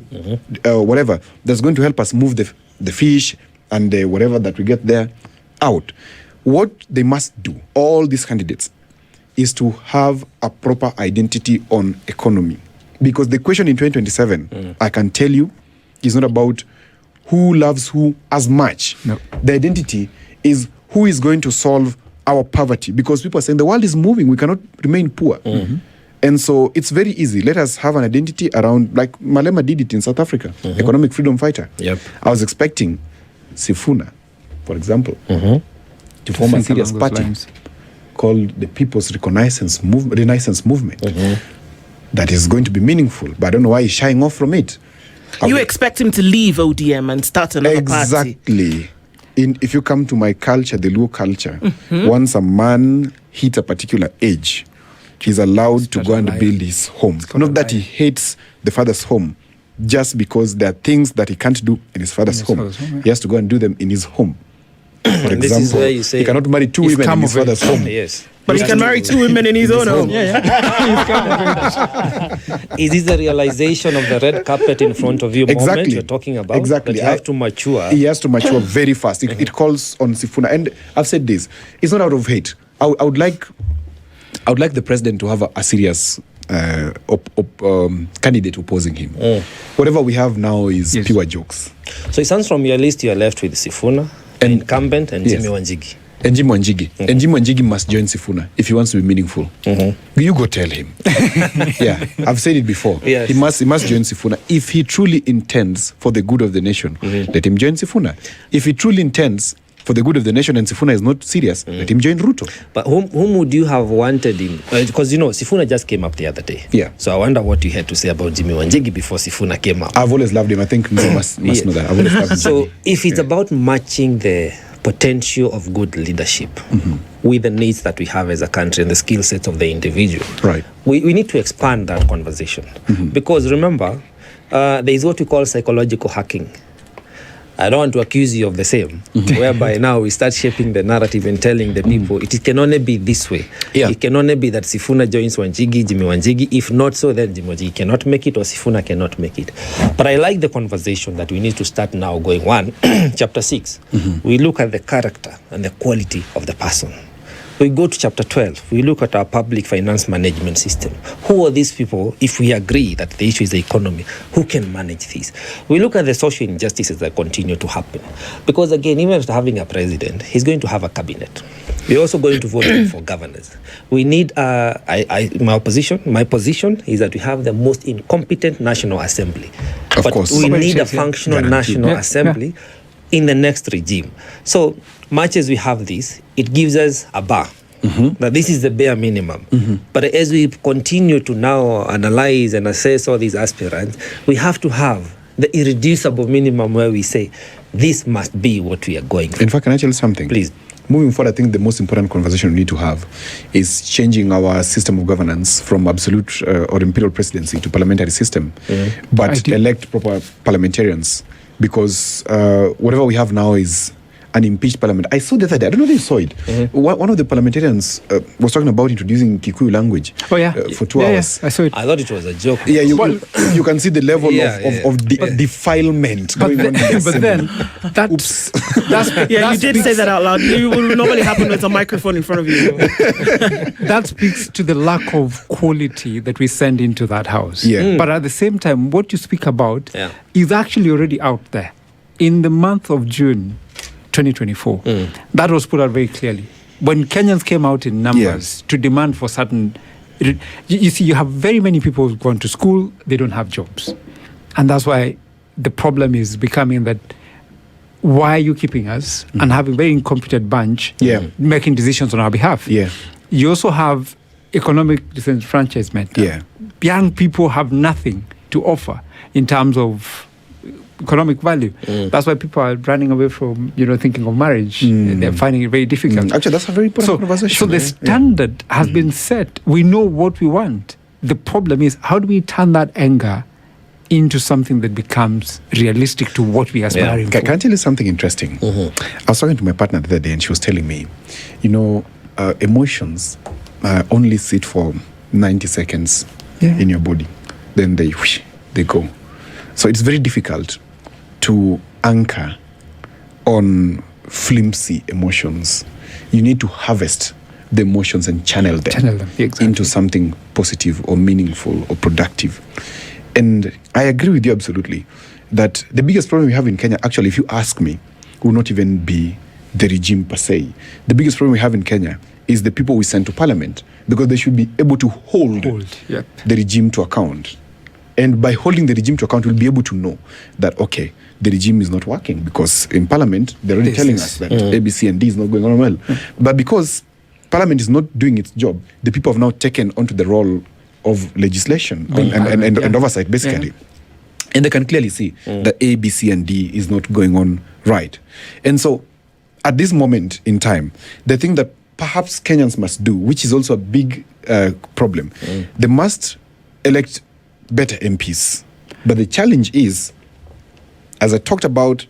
whatever, that's going to help us move the fish and whatever that we get there out. What they must do, all these candidates, is to have a proper identity on economy. Because the question in 2027, I can tell you, is not about who loves who as much. The identity is who is going to solve our poverty. Because people are saying the world is moving, we cannot remain poor. And so it's very easy. Let us have an identity around, like Malema did it in South Africa, economic freedom fighter. I was expecting Sifuna, for example, to form a serious party called the People's Renaissance Movement. That is going to be meaningful, but I don't know why he's shying off from it. You expect him to leave ODM and start another party? Exactly. If you come to my culture, the Luo culture, once a man hits a particular age, he's allowed to go and build his home. Not that he hates the father's home, just because there are things that he can't do in his father's home. He has to go and do them in his home. For This is where you say he cannot marry two women in his father's home. Yes. But he can marry two women in his own home. Is this the realization of the red carpet in front of you moment you're talking about? Exactly. That you have to mature. He has to mature very fast. It calls on Sifuna. And I've said this, it's not out of hate. I would like the president to have a serious candidate opposing him. Whatever we have now is pure jokes. So it sounds from your list you're left with Sifuna, an incumbent, and Jimmy Wanjigi. And Jim Wanjigi. And Jim Wanjigi must join Sifuna if he wants to be meaningful. You go tell him. Yeah, I've said it before. Yes. He must join Sifuna. If he truly intends for the good of the nation, let him join Sifuna. If he truly intends for the good of the nation and Sifuna is not serious, let him join Ruto. But whom would you have wanted him? Because, Sifuna just came up the other day. Yeah. So I wonder what you had to say about Jimmy Wanjigi before Sifuna came up. I've always loved him. I think Mr. must know that. I've always loved him. So if it's about matching the potential of good leadership with the needs that we have as a country and the skill sets of the individual, right, we need to expand that conversation. Because remember, there is what we call psychological hacking. I don't want to accuse you of the same, whereby now we start shaping the narrative and telling the people it can only be this way. Yeah. It can only be that Sifuna joins Wanjigi, Jimmy Wanjigi. If not so, then Jimmy Wanjigi cannot make it or Sifuna cannot make it. But I like the conversation that we need to start now going on. Chapter 6, we look at the character and the quality of the person. We go to chapter 12. We look at our public finance management system. Who are these people, if we agree that the issue is the economy? Who can manage this? We look at the social injustices that continue to happen. Because again, even after having a president, he's going to have a cabinet. We're also going to vote for governors. We need, my position is that we have the most incompetent National Assembly. Of course. We need a functional National Assembly in the next regime. So much as we have this, it gives us a bar. That this is the bare minimum. But as we continue to now analyze and assess all these aspirants, we have to have the irreducible minimum where we say, this must be what we are going for. In fact, can I tell you something? Please. Moving forward, I think the most important conversation we need to have is changing our system of governance from absolute or imperial presidency to parliamentary system, but elect proper parliamentarians, because whatever we have now is an impeached parliament. I saw the other day, I don't know if you saw it, one of the parliamentarians was talking about introducing Kikuyu language for 2 hours. I saw it. I thought it was a joke. Yeah, you can see the level of defilement going on. But then, you did say that out loud. It will normally happen with a microphone in front of you. That speaks to the lack of quality that we send into that house. Yeah. But at the same time, what you speak about is actually already out there. In the month of June 2024, that was put out very clearly. When Kenyans came out in numbers to demand for certain... You see, you have very many people who've gone to school, they don't have jobs. And that's why the problem is becoming that, why are you keeping us and having a very incompetent bunch making decisions on our behalf? You also have economic disenfranchisement. Young people have nothing to offer in terms of economic value. That's why people are running away from, thinking of marriage. They're finding it very difficult. Actually, that's a very important conversation. So the standard has been set. We know what we want. The problem is, how do we turn that anger into something that becomes realistic to what we are aspiring for? Can I tell you something interesting? I was talking to my partner the other day, and she was telling me, emotions only sit for 90 seconds in your body. Then they go. So it's very difficult to anchor on flimsy emotions. You need to harvest the emotions and channel them into something positive or meaningful or productive. And I agree with you absolutely that the biggest problem we have in Kenya, actually, if you ask me, will not even be the regime per se. The biggest problem we have in Kenya is the people we send to parliament, because they should be able to hold the regime to account. And by holding the regime to account, we'll be able to know that, okay, the regime is not working, because in parliament, they're already telling us that A, B, C, and D is not going on well. But because parliament is not doing its job, the people have now taken onto the role of legislation and oversight, basically. And they can clearly see that A, B, C, and D is not going on right. And so, at this moment in time, the thing that perhaps Kenyans must do, which is also a big problem, they must elect better MPs. But the challenge is, as I talked about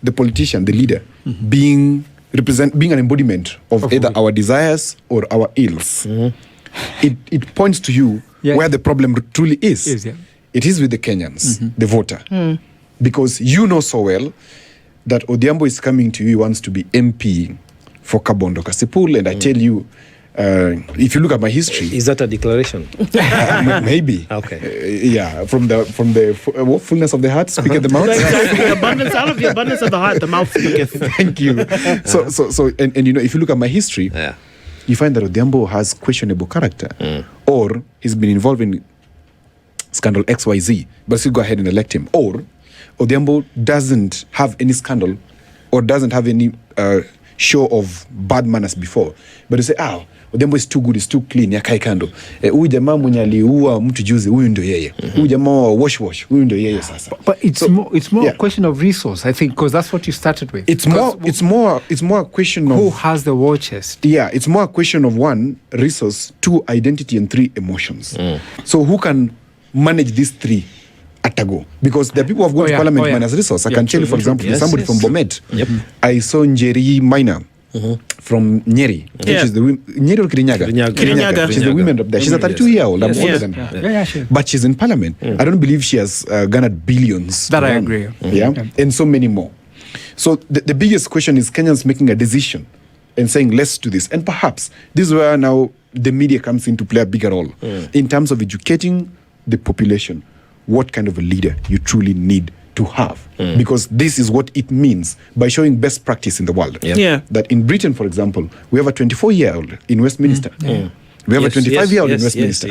the politician, the leader, being an embodiment of either our desires or our ills. It points to you where the problem truly is. It is with the Kenyans, the voter. Because you know so well that Odhiambo is coming to you, he wants to be MP for Kabondo Kasipul, and I tell you, if you look at my history, is that a declaration? Maybe. Okay. From the fullness of the heart speaketh the mouth. The abundance out of the abundance of the heart, the mouth speaketh. Thank you. So, and you know, if you look at my history, you find that Odhiambo has questionable character, or he's been involved in scandal XYZ, but still go ahead and elect him, or Odhiambo doesn't have any scandal or doesn't have any show of bad manners before, but you say, Odhiambo is too good, is too clean, yakae kando. Huyu jamaa mwenye aliua mtu juzi, huyu ndio yeye. Huyu jamaa wash, huyu ndio yeye sasa. But it's more a question of resource, I think, because that's what you started with. It's more a question of who has the war chest. Yeah, it's more a question of 1, resource, 2, identity, and 3, emotions. So who can manage these 3 at a go? Because there are people who have gone to parliament minus resource. I can tell you, for example, somebody from Bomet. I saw Njeri Minor from Nyeri, which is the Nyeri or Kirinyaga. She's the women up there. She's a 32-year-old. I'm older than her. But she's in parliament. I don't believe she has garnered billions. That I agree. And so many more. So the biggest question is Kenyans making a decision and saying, let's do this. And perhaps this is where now the media comes in to play a bigger role in terms of educating the population what kind of a leader you truly need to have. Because this is what it means by showing best practice in the world. That in Britain, for example, we have a 24-year-old in Westminster. We have a 25-year-old in Westminster.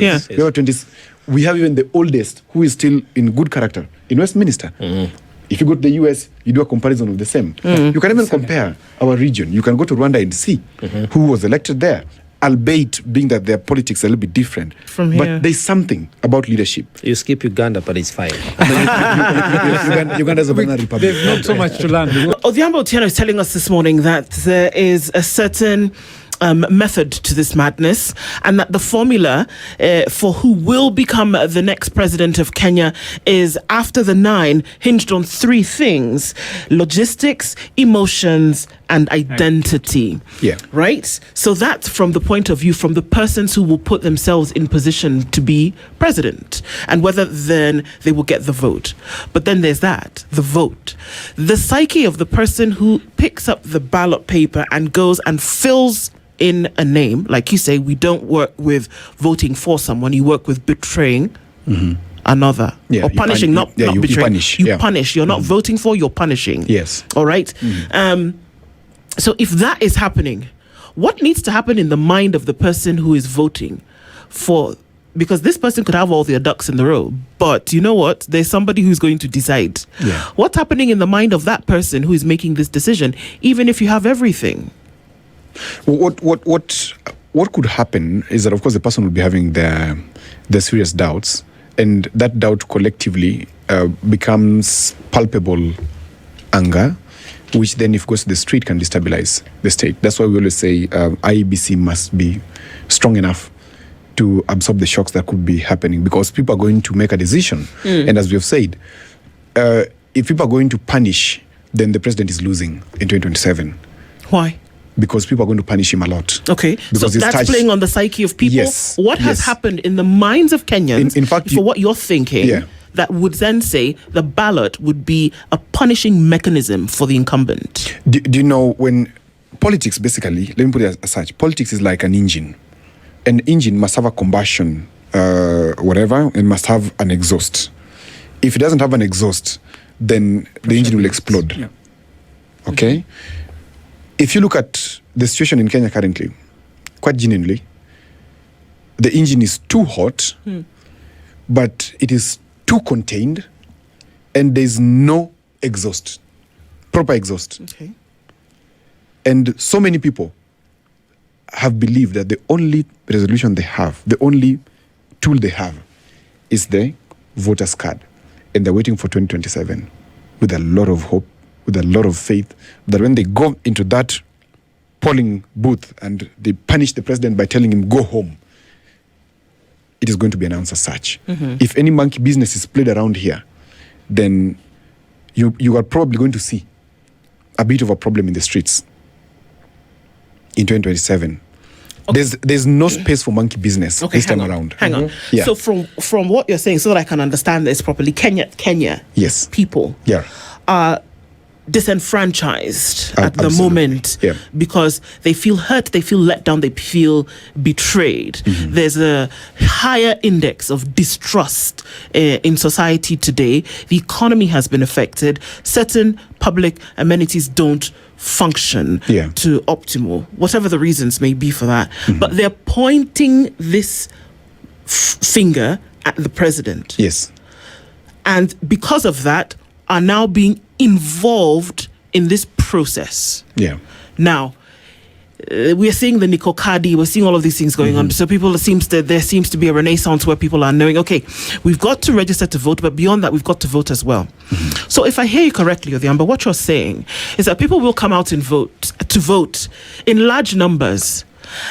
We have even the oldest who is still in good character in Westminster. If you go to the US, you do a comparison of the same. You can even compare our region. You can go to Rwanda and see who was elected there, albeit being that their politics are a little bit different. From here. But there's something about leadership. You skip Uganda, but it's fine. Uganda's a banana republic. There's not so much to learn. Odhiambo Otieno is telling us this morning that there is a certain method to this madness, and that the formula for who will become the next president of Kenya is, after the 9, hinged on 3 things: logistics, emotions, and identity. Right? So that's from the point of view from the persons who will put themselves in position to be president, and whether then they will get the vote. But then there's the vote. The psyche of the person who picks up the ballot paper and goes and fills in a name. Like you say, we don't work with voting for someone, you work with betraying another. Or punishing, not betraying. You punish. You punish. You're not voting for, you're punishing. Yes. All right? So if that is happening, what needs to happen in the mind of the person who is voting for? Because this person could have all their ducks in the row, but you know what? There's somebody who's going to decide. What's happening in the mind of that person who is making this decision, even if you have everything? What could happen is that, of course, the person will be having their serious doubts, and that doubt collectively becomes palpable anger, which then, if it goes to the street, can destabilize the state. That's why we always say IEBC must be strong enough to absorb the shocks that could be happening, because people are going to make a decision. And as we have said, if people are going to punish, then the president is losing in 2027. Why? Because people are going to punish him a lot. Okay, because so that's playing on the psyche of people. What has happened in the minds of Kenyans, in fact, for what you're thinking, that would then say the ballot would be a punishing mechanism for the incumbent? Do you know, when politics, basically, let me put it as such, politics is like an engine. An engine must have a combustion, and must have an exhaust. If it doesn't have an exhaust, then the engine will explode. Okay? If you look at the situation in Kenya currently, quite genuinely, the engine is too hot, but it is too contained, and there's no exhaust, proper exhaust. Okay. And so many people have believed that the only resolution they have, the only tool they have, is the voter's card. And they're waiting for 2027 with a lot of hope, with a lot of faith, that when they go into that polling booth and they punish the president by telling him, go home, it is going to be announced as such. If any monkey business is played around here, then you are probably going to see a bit of a problem in the streets in 2027. Okay. There's no space for monkey business this time around. Hang on. Yeah. So from what you're saying, so that I can understand this properly, Kenya, yes, people are disenfranchised at the moment because they feel hurt, they feel let down, they feel betrayed. There's a higher index of distrust in society today. The economy has been affected. Certain public amenities don't function to optimal, whatever the reasons may be for that. But they're pointing this finger at the president. Yes. And because of that, are now being involved in this process. Yeah. Now, we're seeing the Nicole Cardi, we're seeing all of these things going on. So there seems to be a renaissance where people are knowing, okay, we've got to register to vote, but beyond that, we've got to vote as well. So if I hear you correctly, Odhiambo, what you're saying is that people will come out and vote in large numbers.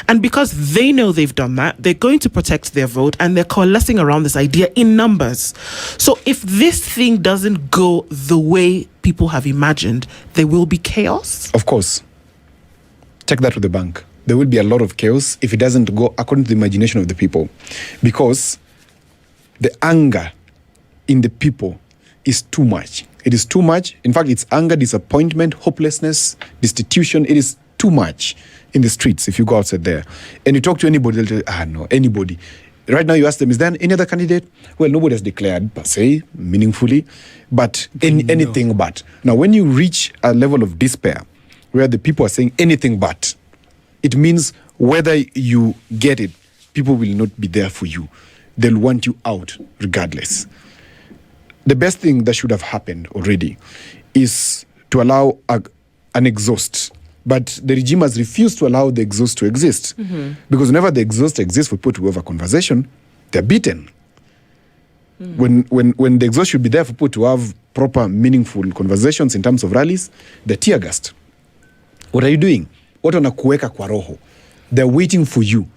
And because they know they've done that, they're going to protect their vote, and they're coalescing around this idea in numbers. So if this thing doesn't go the way people have imagined, there will be chaos? Of course. Take that to the bank. There will be a lot of chaos if it doesn't go according to the imagination of the people. Because the anger in the people is too much. It is too much. In fact, it's anger, disappointment, hopelessness, destitution. It is too much in the streets if you go outside there. And you talk to anybody, they'll tell you, no, anybody. Right now you ask them, is there any other candidate? Well, nobody has declared per se, meaningfully, but anything but. Now, when you reach a level of despair where the people are saying anything but, it means whether you get it, people will not be there for you. They'll want you out regardless. The best thing that should have happened already is to allow an exhaust. But the regime has refused to allow the exhaust to exist. Because whenever the exhaust exists for people to have a conversation, they're beaten. When the exhaust should be there for people to have proper, meaningful conversations in terms of rallies, they're tear gassed. What are you doing? What wanakuweka kwa roho? They're waiting for you.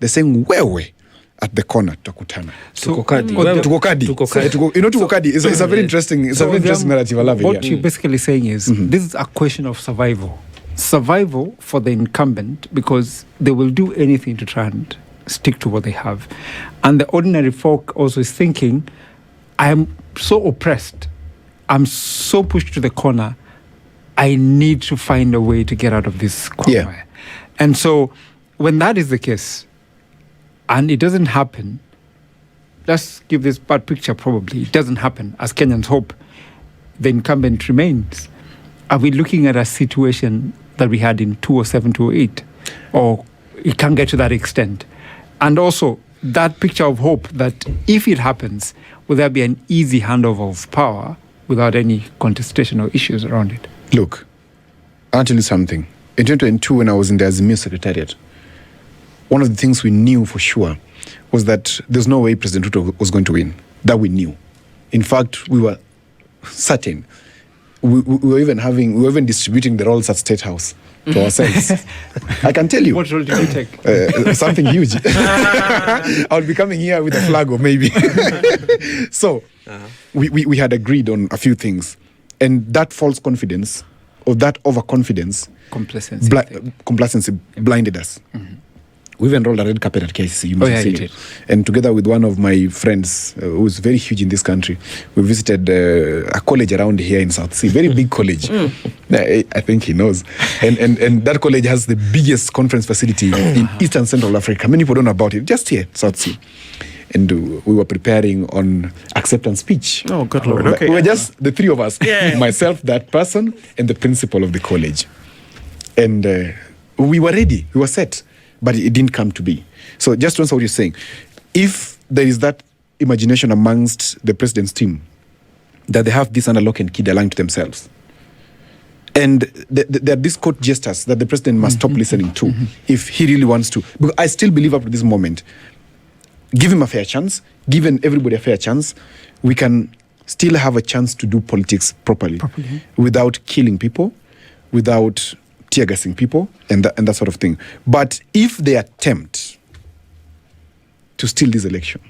They're saying, wewe, at the corner, tukutana. Tukokadi. You know, tukokadi is a very interesting, very interesting narrative. I love it. What you're basically saying is, this is a question of survival. Survival for the incumbent, because they will do anything to try and stick to what they have. And the ordinary folk also is thinking, I am so oppressed. I'm so pushed to the corner. I need to find a way to get out of this corner. Yeah. And so when that is the case, and it doesn't happen, let's give this bad picture probably. It doesn't happen as Kenyans hope. The incumbent remains. Are we looking at a situation that we had in 2007, 2008? Or it can't get to that extent? And also, that picture of hope that if it happens, will there be an easy handover of power without any contestation or issues around it? Look, I'll tell you something. In 2022, when I was in the Azimio Secretariat, one of the things we knew for sure was that there's no way President Ruto was going to win. That we knew. In fact, we were certain. We were even distributing the roles at State House to ourselves. I can tell you. What role did you take? Something huge. I'll be coming here with a flag or maybe. So, we had agreed on a few things. And that false confidence, or that overconfidence, complacency blinded us. We even rolled a red carpet at KCC. You must see it. And together with one of my friends, who's very huge in this country, we visited a college around here in South Sea, very big college. I think he knows. And that college has the biggest conference facility in Eastern Central Africa. Many people don't know about it, just here, South Sea. And we were preparing on acceptance speech. Oh, good Lord. Okay. We were just the three of us, myself, that person, and the principal of the college. And we were ready, we were set. But it didn't come to be. So just to answer what you're saying, if there is that imagination amongst the president's team that they have this under lock and key, they're lying to themselves. And there are these court gestures that the president must stop listening to if he really wants to. Because I still believe up to this moment, give him a fair chance, given everybody a fair chance, we can still have a chance to do politics properly. Without killing people, without tear gassing people and that sort of thing. But if they attempt to steal this election,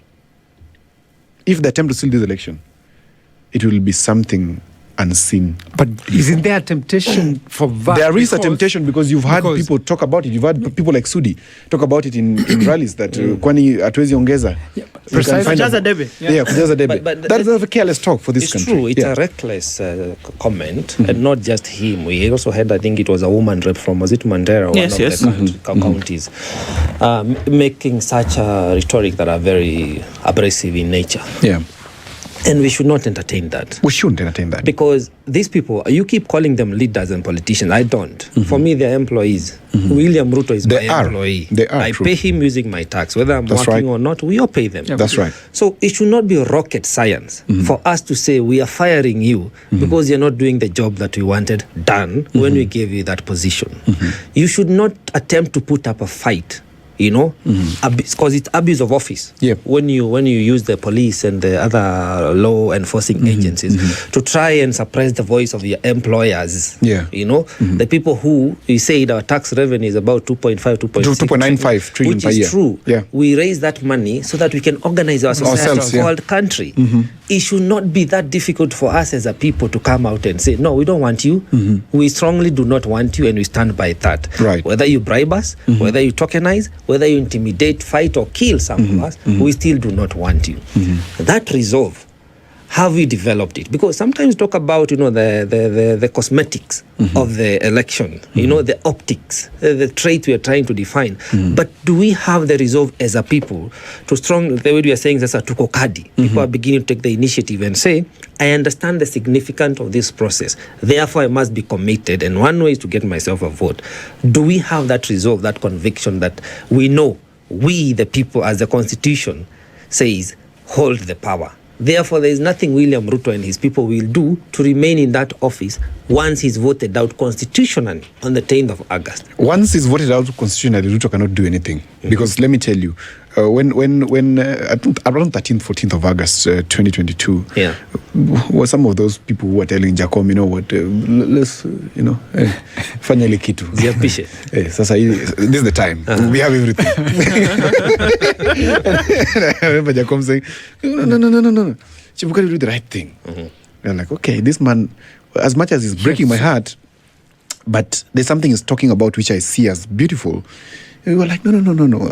it will be something unseen. But isn't there a temptation for that? There is a temptation because you've had people talk about it. You've had people like Sudi talk about it in rallies that kwani hatuwezi ongeza. Kujaza debe. Kujaza debe. That is a careless talk for this country. It's true. It's a reckless comment, and not just him. We also had, I think it was a woman rep from, was it Mandera, one of the counties, making such a rhetoric that are very abrasive in nature. Yeah. And we should not entertain that. We shouldn't entertain that. Because these people, you keep calling them leaders and politicians. I don't. For me, they're employees. William Ruto is my employee. They are. I pay him using my tax. Whether I'm working or not, we all pay them. That's right. So it should not be rocket science for us to say we are firing you because you're not doing the job that we wanted done when we gave you that position. You should not attempt to put up a fight, because it's abuse of office. When you use the police and the other law enforcing agencies to try and suppress the voice of your employers. The people who, you said our tax revenue is about 2.95 trillion per year. Which is true. We raise that money so that we can organize our society called country. It should not be that difficult for us as a people to come out and say, no, we don't want you. We strongly do not want you, and we stand by that. Right. Whether you bribe us, whether you tokenize, whether you intimidate, fight, or kill some of us, we still do not want you. That resolve, have we developed it? Because sometimes talk about the cosmetics of the election, the optics, the trait we are trying to define. But do we have the resolve as a people to strong, the way we are saying that's a tukokadi. People are beginning to take the initiative and say, I understand the significance of this process, therefore I must be committed, and one way is to get myself a vote. Do we have that resolve, that conviction that we know we the people, as the Constitution says, hold the power? Therefore, there is nothing William Ruto and his people will do to remain in that office once he's voted out constitutionally on the 10th of August. Once he's voted out constitutionally, Ruto cannot do anything. Because let me tell you, when around 13th, 14th of August 2022, were some of those people who were telling Jacom, let's, fanya kitu. Sasa, this is the time. We have everything. I remember Jacom saying, no. Chebukati do the right thing. They're like, okay, this man, as much as he's breaking my heart, but there's something he's talking about which I see as beautiful. We were like, no.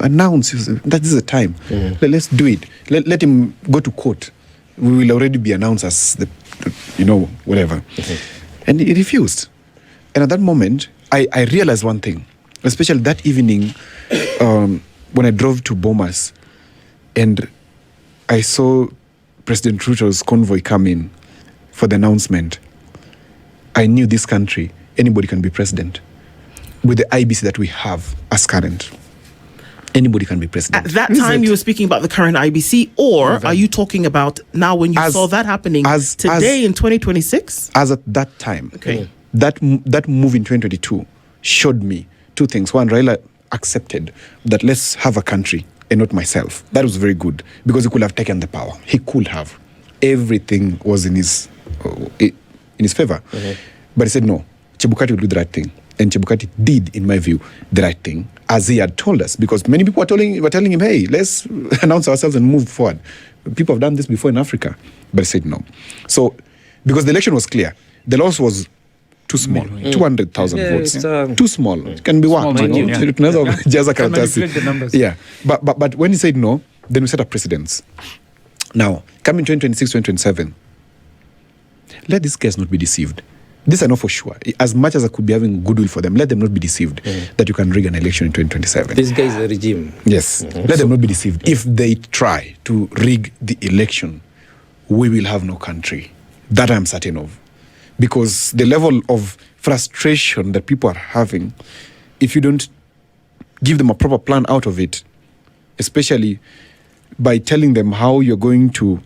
Announce. That is the time. Let's do it. Let him go to court. We will already be announced as the whatever. And he refused. And at that moment, I realized one thing, especially that evening when I drove to Bomas and I saw President Ruto's convoy come in for the announcement. I knew this country, anybody can be president. With the IBC that we have as current, anybody can be president. At that time, you were speaking about the current IBC, or are you talking about now when you saw that happening today in 2026? As at that time, that move in 2022 showed me two things. One, Raila accepted that let's have a country and not myself. That was very good because he could have taken the power. He could have. Everything was in his favor. But he said, no, Chebukati will do the right thing. And Chebukati did, in my view, the right thing, as he had told us. Because many people were telling him, hey, let's announce ourselves and move forward. People have done this before in Africa. But he said no. So, because the election was clear, the loss was too small. 200,000 votes. Too small. It can be one. Yeah. But when he said no, then we set up precedents. Now, coming 2026, 2027, let these guys not be deceived. This I know for sure. As much as I could be having goodwill for them, let them not be deceived that you can rig an election in 2027. This guy is the regime. Yes. Let them not be deceived. If they try to rig the election, we will have no country. That I'm certain of. Because the level of frustration that people are having, if you don't give them a proper plan out of it, especially by telling them how you're going to,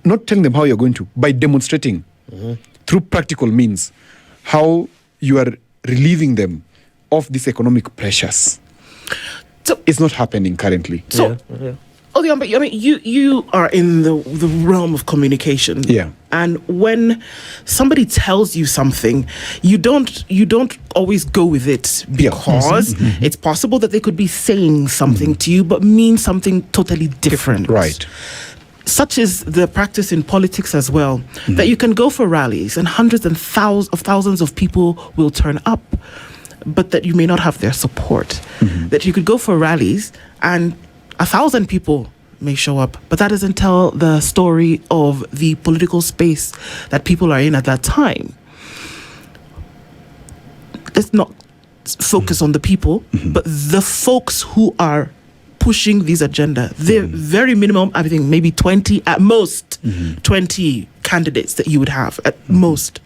not telling them how you're going to, by demonstrating through practical means how you are relieving them of these economic pressures. So it's not happening currently. So, Odhiambo, I mean, you are in the realm of communication. Yeah. And when somebody tells you something, you don't always go with it because it's possible that they could be saying something to you but mean something totally different. Right. such is the practice in politics as well, that you can go for rallies and hundreds and thousands of people will turn up, but that you may not have their support. That you could go for rallies and 1,000 people may show up, but that doesn't tell the story of the political space that people are in at that time. Let's not focus on the people, but the folks who are pushing this agenda. They're very minimum, I think maybe 20 at most, 20 candidates that you would have at most.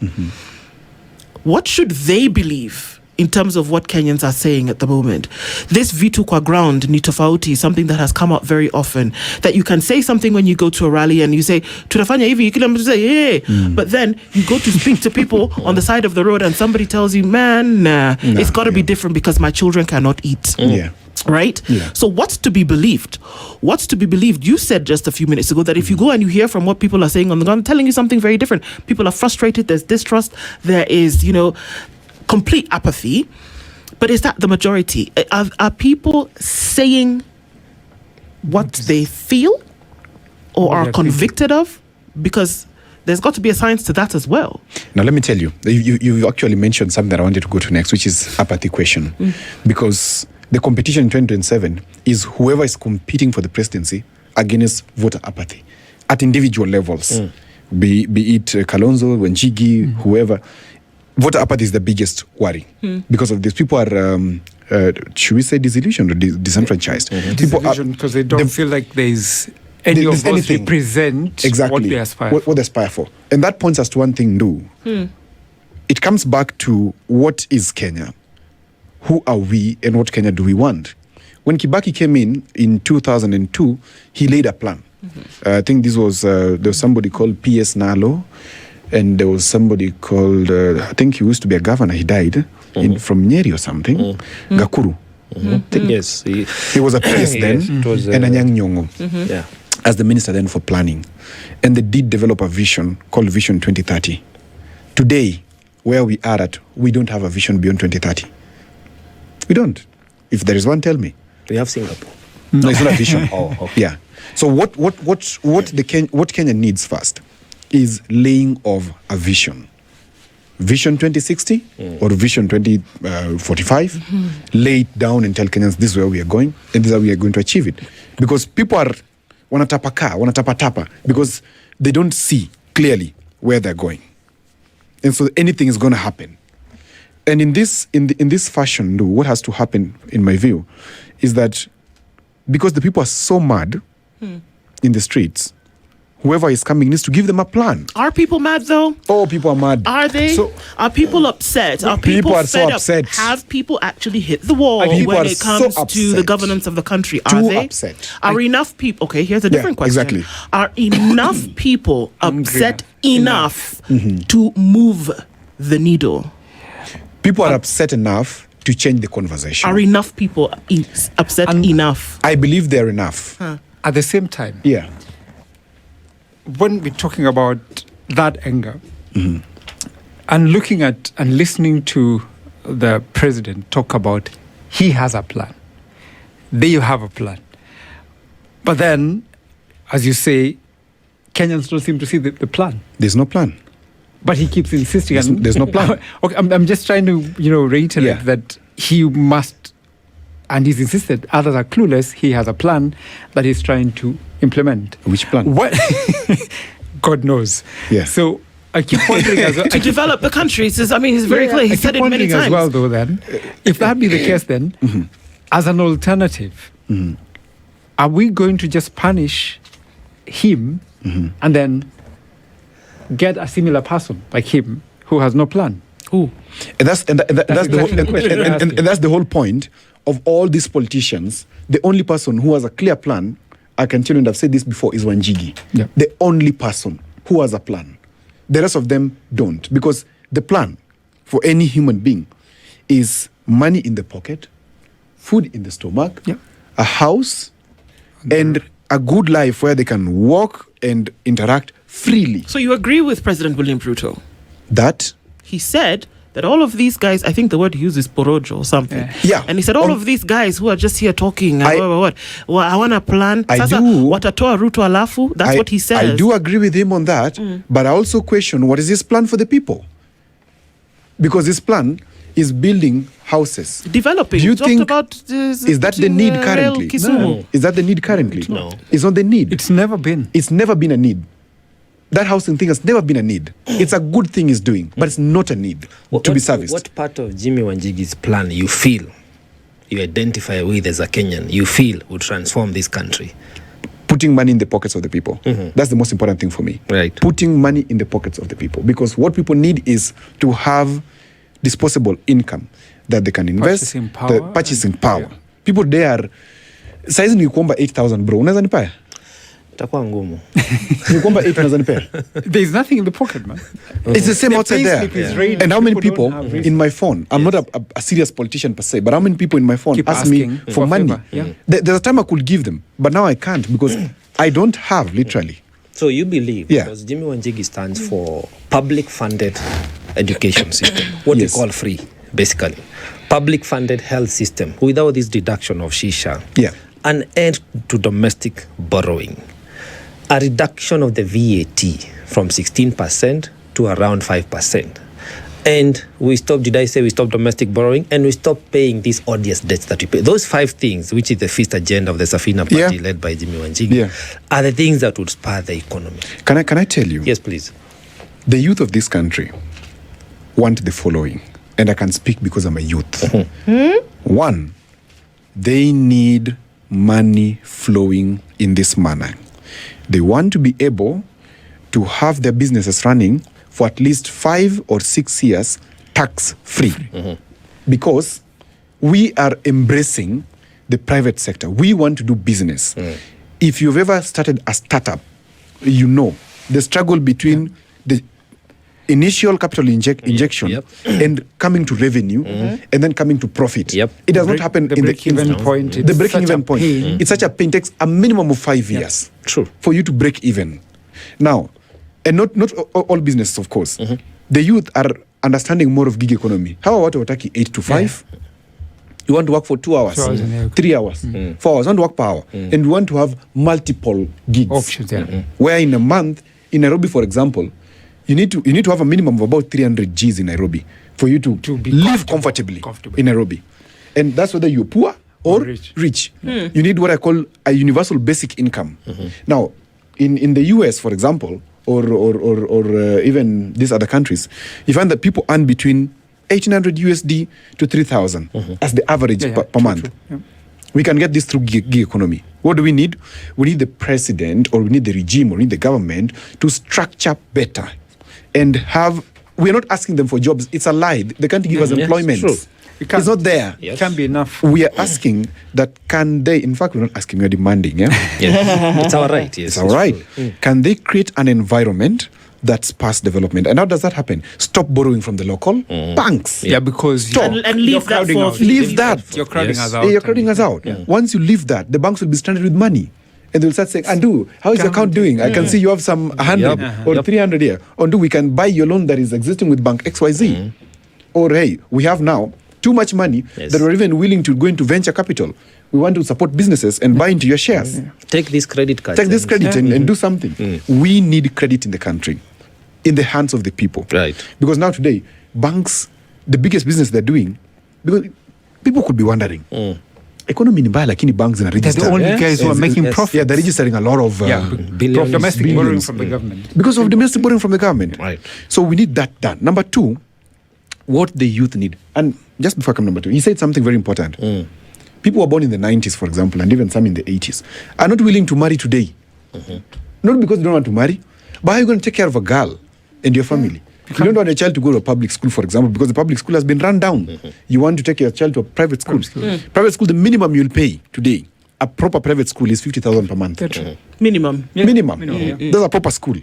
What should they believe in terms of what Kenyans are saying at the moment? This vitu kwa ground ni tofauti, something that has come up very often, that you can say something when you go to a rally and you say tunafanya hivi, kila mtu say hey, but then you go to speak to people on the side of the road and somebody tells you, man, it's got to be different because my children cannot eat. Right? So what's to be believed? What's to be believed? You said just a few minutes ago that if you go and you hear from what people are saying on the ground, telling you something very different. People are frustrated, there's distrust, there is, complete apathy. But is that the majority? Are people saying what they feel or are convicted of? Because there's got to be a science to that as well. Now, let me tell you, you actually mentioned something that I wanted to go to next, which is apathy question. Because the competition in 2027 is whoever is competing for the presidency against voter apathy at individual levels, be it Kalonzo, Wanjigi, whoever. Voter apathy is the biggest worry because of this. People are, should we say, disillusioned or disenfranchised? Disillusioned because they don't feel like there's any of those represent what they aspire what they aspire for. And that points us to one thing, It comes back to what is Kenya? Who are we and what Kenya do we want? When Kibaki came in 2002, he laid a plan. I think there was somebody called P.S. Nalo, and there was somebody called, I think he used to be a governor, he died from Nyeri or something, Gakuru. Yes. He was a PS then, and Anyang' Nyong'o as the minister then for planning. And they did develop a vision called Vision 2030. Today, where we are at, we don't have a vision beyond 2030. We don't. If there is one, tell me. We have Singapore. No, it's not a vision. Okay. Yeah. So what Kenya needs first is laying of a vision. Vision 2060 or Vision 2045. Lay it down and tell Kenyans this is where we are going and this is how we are going to achieve it. Because people are wanatapa because they don't see clearly where they're going. And so anything is going to happen. And in this fashion, what has to happen, in my view, is that because the people are so mad in the streets, whoever is coming needs to give them a plan. Are people mad though? Oh, people are mad. Are they? So, are people upset? Are people are fed so up? upset. Have people actually hit the wall when it comes to the governance of the country? Are they? Upset. Are enough people? Okay, here's a different question. Exactly. Are enough people upset enough to move the needle? People are upset enough to change the conversation. Are enough people upset enough? I believe they're enough. At the same time, when we're talking about that anger and looking at and listening to the president talk about he has a plan, they have a plan. But then, as you say, Kenyans don't seem to see the plan. There's no plan. But he keeps insisting. There's no plan. Okay, I'm just trying to, reiterate that he must, and he's insisted, others are clueless, he has a plan that he's trying to implement. Which plan? What? God knows. Yeah. So I keep wondering as well. To develop the country, he's very clear. He said it many times. As well, though, then, if that be the case, then, as an alternative, are we going to just punish him and then get a similar person like him who has no plan? Who? And that's the whole point of all these politicians. The only person who has a clear plan, I can tell you, and I've said this before, is Wanjigi. Yeah. The only person who has a plan. The rest of them don't. Because the plan for any human being is money in the pocket, food in the stomach, a house, and a good life where they can walk and interact freely. So you agree with President William Ruto? That he said that all of these guys, I think the word he used is porojo or something. Yeah. And he said all of these guys who are just here talking, I want to plan. I Sasa, do. watatoa ruto alafu. That's what he says. I do agree with him on that, but I also question what is his plan for the people? Because his plan is building houses. Developing. Do you think about is that the need currently? No. Is that the need currently? No. It's not the need. It's never been. It's never been a need. That housing thing has never been a need. It's a good thing he's doing, but it's not a need to be serviced. What part of Jimmy Wanjigi's plan you feel, you identify with as a Kenyan, you feel would transform this country? Putting money in the pockets of the people. That's the most important thing for me. Right. Putting money in the pockets of the people. Because what people need is to have disposable income that they can invest. Purchasing power. Purchasing power. People there, saizi ni kuomba 8,000 bro, unaweza nipea? Itakuwa ngumu. Ni kuomba 8 unaweza nipea? There's nothing in the pocket, man. It's the same outside there. payslip is raised. And how many People people don't have in my phone, I'm not a serious politician per se, but how many people in my phone Keep ask me asking for for money? favor, yeah. There's a time I could give them, but now I can't because I don't have, literally. So you believe, Yeah. because Jimmy Wanjigi stands for public funded education system, what Yes. we call free, basically. Public funded health system without this deduction of shisha. Yeah. An end to domestic borrowing. A reduction of the VAT from 16% to around 5%. And we stop domestic borrowing, and we stop paying these odious debts that we pay. Those 5 things, which is the fifth agenda of the Safina Party led by Jimmy Wanjigi, are the things that would spur the economy. Can I tell you? Yes, please. The youth of this country want the following, and I can speak because I'm a youth. One, they need money flowing in this manner. They want to be able to have their businesses running for at least 5 or 6 years tax-free. Because we are embracing the private sector. We want to do business. If you've ever started a startup, you know the struggle between the initial capital injection and coming to revenue and then coming to profit. It does not happen in the break-even point. The break-even point. It's such a pain. It takes a minimum of 5 years for you to break even. Now, and not all businesses, of course. The youth are understanding more of gig economy. How about wataki 8 to 5? You want to work for 2 hours, 3 hours, 4 hours. You want to work per hour. And you want to have multiple gigs. Options, Where in a month, in Nairobi, for example, you need to have a minimum of about 300 Gs in Nairobi for you to be live comfortably in Nairobi. And that's whether you're poor or rich. You need what I call a universal basic income. Now, in the US, for example, or even these other countries, you find that people earn between 1,800 USD to 3,000 as the average per month. We can get this through gig economy. What do we need? We need the president, or we need the regime, or we need the government to structure better and have. We're not asking them for jobs. It's a lie. They can't give us employment. It's not there. It can't be enough. We are asking that can they, in fact, we're not asking, we're demanding. It's our right. Yes, it's our right. Can they create an environment that spurs development? And how does that happen? Stop borrowing from the local banks. Because and leave that for leave that. You're crowding us out. You're crowding us out. Once you leave that, the banks will be stranded with money. And they'll start saying, Andu, how is your account doing? I can see you have some 100 or 300 here. Andu, we can buy your loan that is existing with Bank XYZ. Or, hey, we have now too much money that we're even willing to go into venture capital. We want to support businesses and buy into your shares. Take this credit card. Take this credit and do something. We need credit in the country, in the hands of the people. Right. Because now today, banks, the biggest business they're doing, because people could be wondering, economy in lakini banks are registering. They're the only guys who are making profit. Yeah, they're registering a lot of billions. Domestic borrowing from the government. Because of domestic borrowing from the government. Right. So we need that done. Number 2, what the youth need. And just before I come number 2, he said something very important. People who are born in the 90s, for example, and even some in the 80s, are not willing to marry today. Not because they don't want to marry, but how are you going to take care of a girl and your family? You don't want a child to go to a public school, for example, because the public school has been run down. You want to take your child to a private school. Private school, the minimum you'll pay today, a proper private school is 50,000 per month. minimum. Minimum. That's a proper school.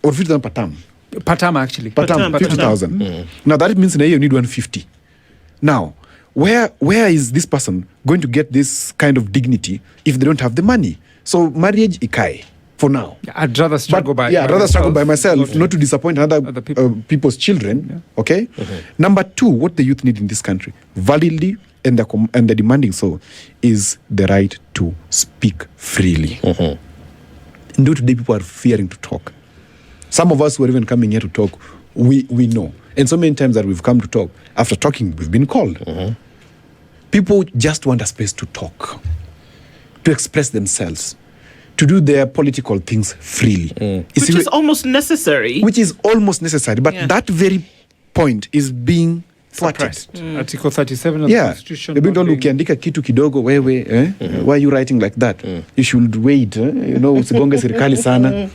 Or 50,000 per term. Per term, actually. Per term, 50,000. Now that means in a year you need 150. Now, where is this person going to get this kind of dignity if they don't have the money? So marriage ikae. for now. I'd rather struggle by I'd rather struggle by myself, not to disappoint other people. people's children. Okay. Number two, what the youth need in this country, validly and the demanding so, is the right to speak freely. And today people are fearing to talk. Some of us who are even coming here to talk, we know. And so many times that we've come to talk, after talking, we've been called. People just want a space to talk, to express themselves, to do their political things freely. Which is almost necessary. Which is almost necessary. But that very point is being thwarted. Article 37 of the Constitution. They've been told, ukiandika kitu kidogo wewe, why are you writing like that? You should wait, usigonge serikali sana.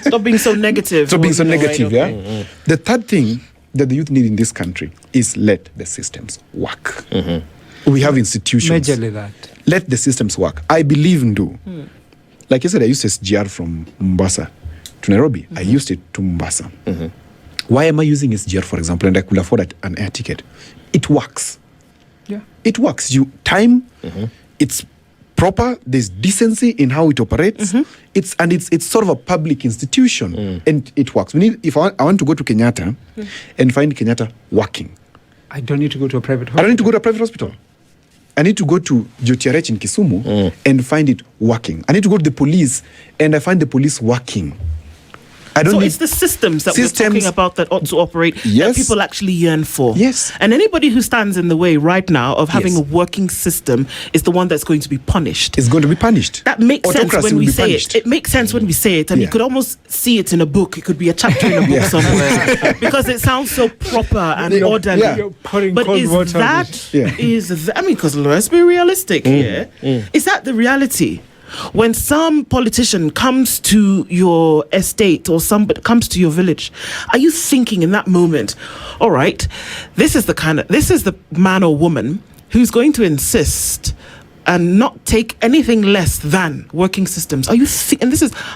Stop being so negative. Stop being so negative, The third thing that the youth need in this country is let the systems work. We have institutions. Majorly that. Let the systems work. I believe in Like I said, I used SGR from Mombasa to Nairobi. I used it to Mombasa. Why am I using SGR, for example, and I could afford an air ticket? It works. Yeah. It works. It's proper. There's decency in how it operates. It's sort of a public institution, and it works. If I want to go to Kenyatta and find Kenyatta working, I don't need to go to a private hospital. I don't need to go to a private hospital. I need to go to JTRH in Kisumu and find it working. I need to go to the police and I find the police working. It's the systems that we're talking about that ought to operate, that people actually yearn for. Yes. And anybody who stands in the way right now of having a working system is the one that's going to be punished. It's going to be punished. That makes sense when we say it. It makes sense when we say it, and you could almost see it in a book. It could be a chapter in a book somewhere because it sounds so proper and orderly. But because let's be realistic here. Is that the reality? When some politician comes to your estate or somebody comes to your village, are you thinking in that moment, all right, this is the man or woman who's going to insist and not take anything less than working systems? Are you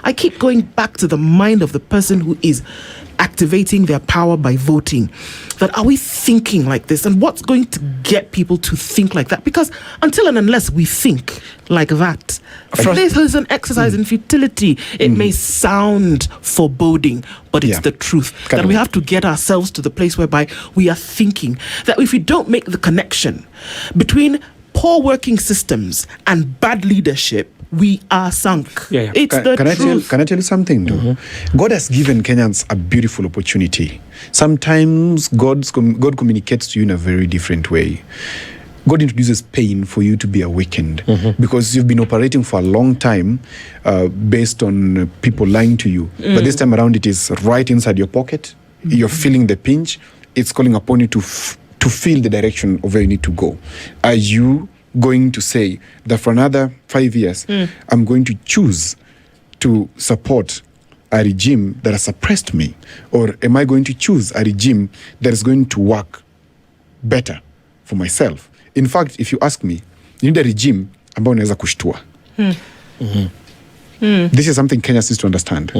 I keep going back to the mind of the person who is activating their power by voting. That are we thinking like this? And what's going to get people to think like that? Because until and unless we think like that, this is an exercise in futility. It may sound foreboding, but it's the truth. That we have to get ourselves to the place whereby we are thinking that if we don't make the connection between poor working systems and bad leadership, we are sunk. It's the truth. Can I tell you something, though? God has given Kenyans a beautiful opportunity. Sometimes God communicates to you in a very different way. God introduces pain for you to be awakened because you've been operating for a long time based on people lying to you. But this time around, it is right inside your pocket. You're feeling the pinch. It's calling upon you to feel the direction of where you need to go. Are you going to say that for another 5 years, I'm going to choose to support a regime that has suppressed me? Or am I going to choose a regime that is going to work better for myself? In fact, if you ask me, you need a regime ambao unaweza kushtua. This is something Kenya needs to understand.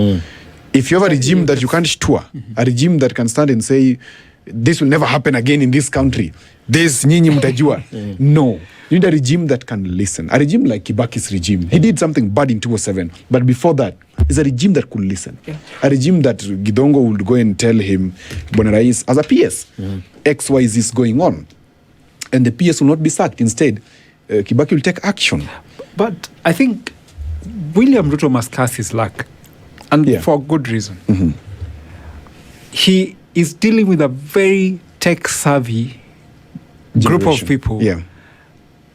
If you have a regime that you can't shtua, a regime that can stand and say, this will never happen again in this country, this nyinyi mtajua. No. You need a regime that can listen. A regime like Kibaki's regime. He did something bad in 2007. But before that, it's a regime that could listen. A regime that Gidongo would go and tell him, Bwana Rais, as a PS, XYZ is going on. And the PS will not be sacked. Instead, Kibaki will take action. But I think William Ruto must curse his luck. And for good reason. He is dealing with a very tech-savvy group of people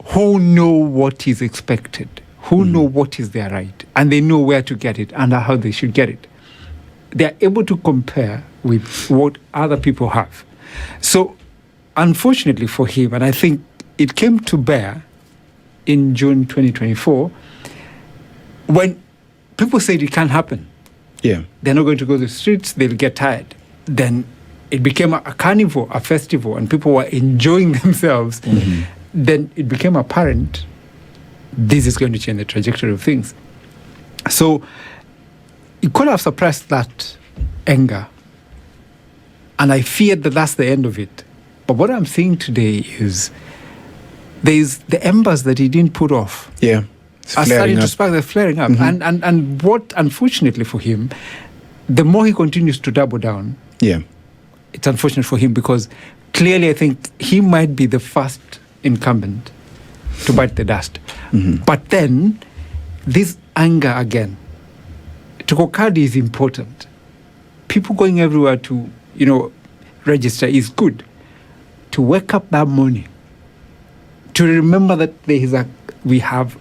who know what is expected, who know what is their right, and they know where to get it and how they should get it. They are able to compare with what other people have. So, unfortunately for him, and I think it came to bear in June 2024, when people said it can't happen. They're not going to go to the streets, they'll get tired. Then it became a carnival, a festival, and people were enjoying themselves. Then it became apparent this is going to change the trajectory of things. So you could have suppressed that anger. And I feared that that's the end of it. But what I'm saying today is there's the embers that he didn't put off. are starting to spark. They're flaring up. And what, unfortunately for him, the more he continues to double down, it's unfortunate for him, because clearly I think he might be the first incumbent to bite the dust. But then, this anger again, Tukokadi is important. People going everywhere to, register is good. To wake up that morning, to remember that we have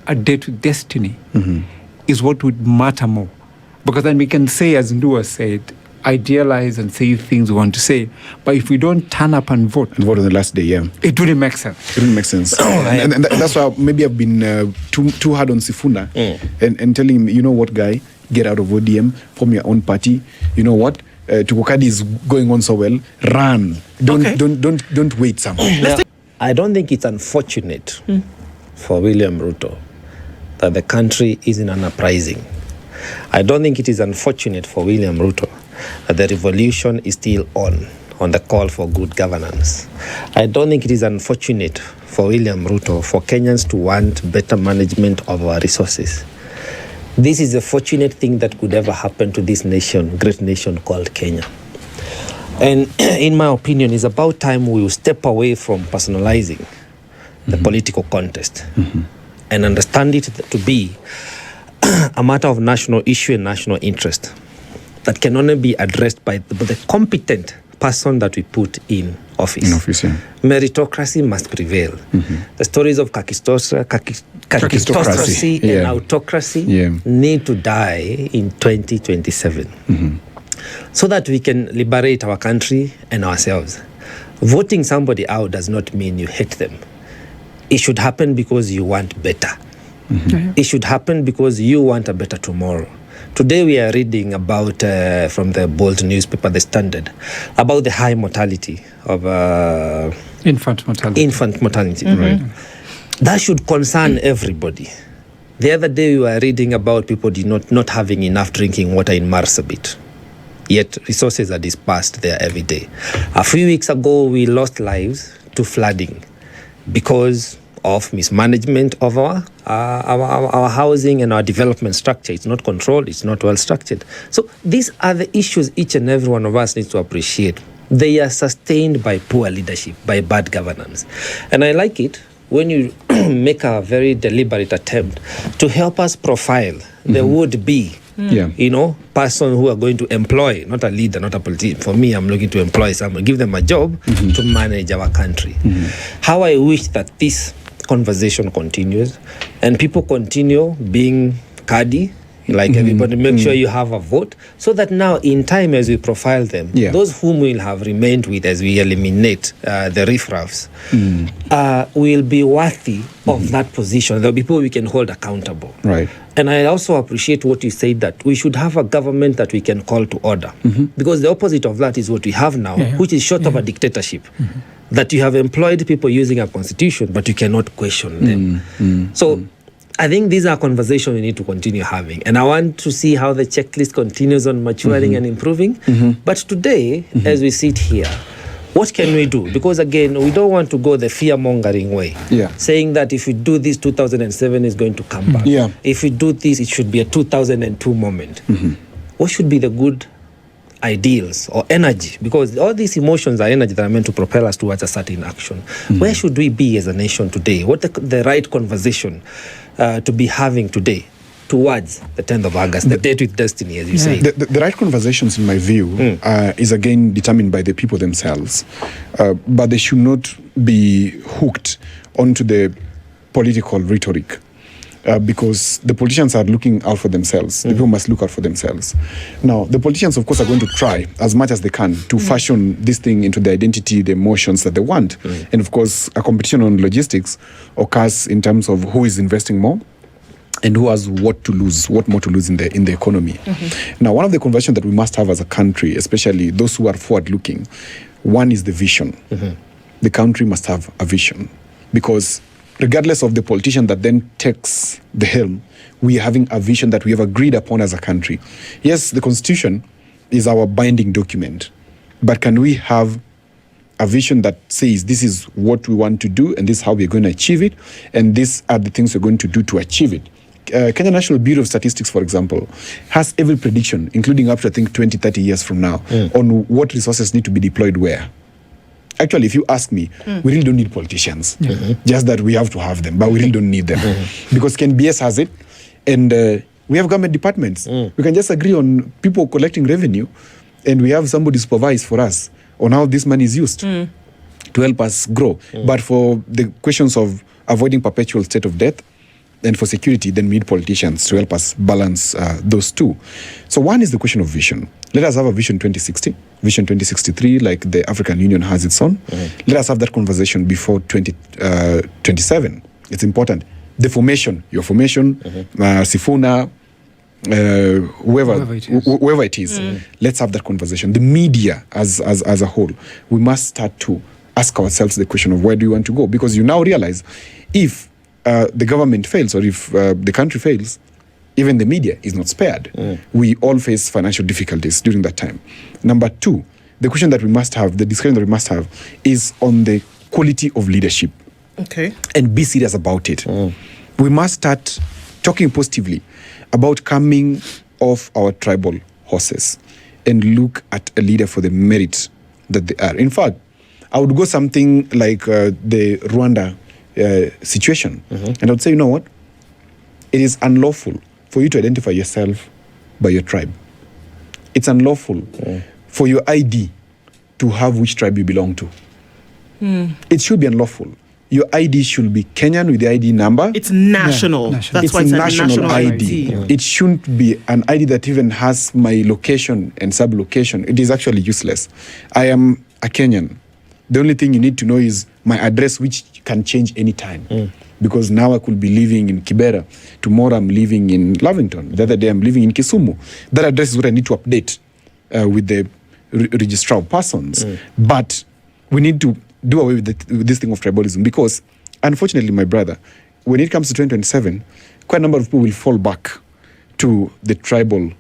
a date with destiny, is what would matter more. Because then we can say, as Ndua said, idealize and say things we want to say. But if we don't turn up and vote on the last day, it wouldn't make sense. It wouldn't make sense. and that's why maybe I've been too hard on Sifuna and telling him, you know what, guy, get out of ODM, form your own party. You know what? Tukokadi is going on so well. Run. Don't wait somewhere. I don't think it's unfortunate for William Ruto that the country is in an uprising. I don't think it is unfortunate for William Ruto that the revolution is still on the call for good governance. I don't think it is unfortunate for William Ruto for Kenyans to want better management of our resources. This is a fortunate thing that could ever happen to this nation, great nation called Kenya. And in my opinion, it's about time we will step away from personalizing the political contest and understand it to be a matter of national issue and national interest that can only be addressed by the competent person that we put in office. Meritocracy must prevail. The stories of kakistocracy and autocracy need to die in 2027 so that we can liberate our country and ourselves. Voting somebody out does not mean you hate them. It should happen because you want better. It should happen because you want a better tomorrow. Today we are reading about, from the bold newspaper, The Standard, about the high mortality of infant mortality. Right. That should concern everybody. The other day we were reading about people not having enough drinking water in Marsabit. Yet resources are dispersed there every day. A few weeks ago we lost lives to flooding because of mismanagement of our housing and our development structure. It's not controlled, it's not well structured. So these are the issues each and every one of us needs to appreciate. They are sustained by poor leadership, by bad governance. And I like it when you make a very deliberate attempt to help us profile the would-be person who are going to employ, not a leader, not a politician. For me, I'm looking to employ someone, give them a job to manage our country. How I wish that this conversation continues and people continue being cardy, like everybody, make sure you have a vote, so that now in time as we profile them, those whom will have remained with as we eliminate the riffraffs will be worthy of that position. There will be people we can hold accountable. Right. And I also appreciate what you said, that we should have a government that we can call to order. Because the opposite of that is what we have now, which is short of a dictatorship. That you have employed people using a constitution, but you cannot question them. So I think these are conversations we need to continue having. And I want to see how the checklist continues on maturing and improving. But today, as we sit here, what can we do? Because again, we don't want to go the fear-mongering way. Saying that if we do this, 2007 is going to come back. If we do this, it should be a 2002 moment. What should be the good ideals or energy? Because all these emotions are energy that are meant to propel us towards a certain action. Where should we be as a nation today? What the right conversation to be having today towards the 10th of August, the date with destiny, as you say? The right conversations, in my view, is again determined by the people themselves. But they should not be hooked onto the political rhetoric. Because the politicians are looking out for themselves. The people must look out for themselves. Now, the politicians, of course, are going to try as much as they can to fashion this thing into the identity, the emotions that they want. And of course, a competition on logistics occurs in terms of who is investing more and who has what more to lose in the economy. Now, one of the conversations that we must have as a country, especially those who are forward-looking, one is the vision. The country must have a vision, because regardless of the politician that then takes the helm, we are having a vision that we have agreed upon as a country. Yes, the Constitution is our binding document, but can we have a vision that says this is what we want to do and this is how we're going to achieve it, and these are the things we're going to do to achieve it. Kenya National Bureau of Statistics, for example, has every prediction, including up to, I think, 20, 30 years from now, on what resources need to be deployed where. Actually, if you ask me, we really don't need politicians. Just that we have to have them, but we really don't need them. Because KNBS has it, and we have government departments. We can just agree on people collecting revenue, and we have somebody supervise for us on how this money is used to help us grow. But for the questions of avoiding perpetual state of death, and for security, then we need politicians to help us balance those two. So one is the question of vision. Let us have a vision 2060, vision 2063, like the African Union has its own. Let us have that conversation before 2027. It's important. The formation, your formation, Sifuna, whoever it is, let's have that conversation. The media as a whole, we must start to ask ourselves the question of where do we want to go? Because you now realize if the government fails, or if the country fails, even the media is not spared. We all face financial difficulties during that time. Number two, the question that we must have, the discussion that we must have, is on the quality of leadership. Okay. And be serious about it. We must start talking positively about coming off our tribal horses and look at a leader for the merit that they are. In fact, I would go something like the Rwanda situation. And I would say, you know what? It is unlawful for you to identify yourself by your tribe. It's unlawful for your ID to have which tribe you belong to. It should be unlawful. Your ID should be Kenyan with the ID number. It's national. National. That's why it's a national ID. It shouldn't be an ID that even has my location and sub-location. It is actually useless. I am a Kenyan. The only thing you need to know is my address, which can change anytime. Because now I could be living in Kibera. Tomorrow I'm living in Lavington. The other day I'm living in Kisumu. That address is what I need to update with the registrar of persons. But we need to do away with this thing of tribalism, because unfortunately, my brother, when it comes to 2027, quite a number of people will fall back to the tribal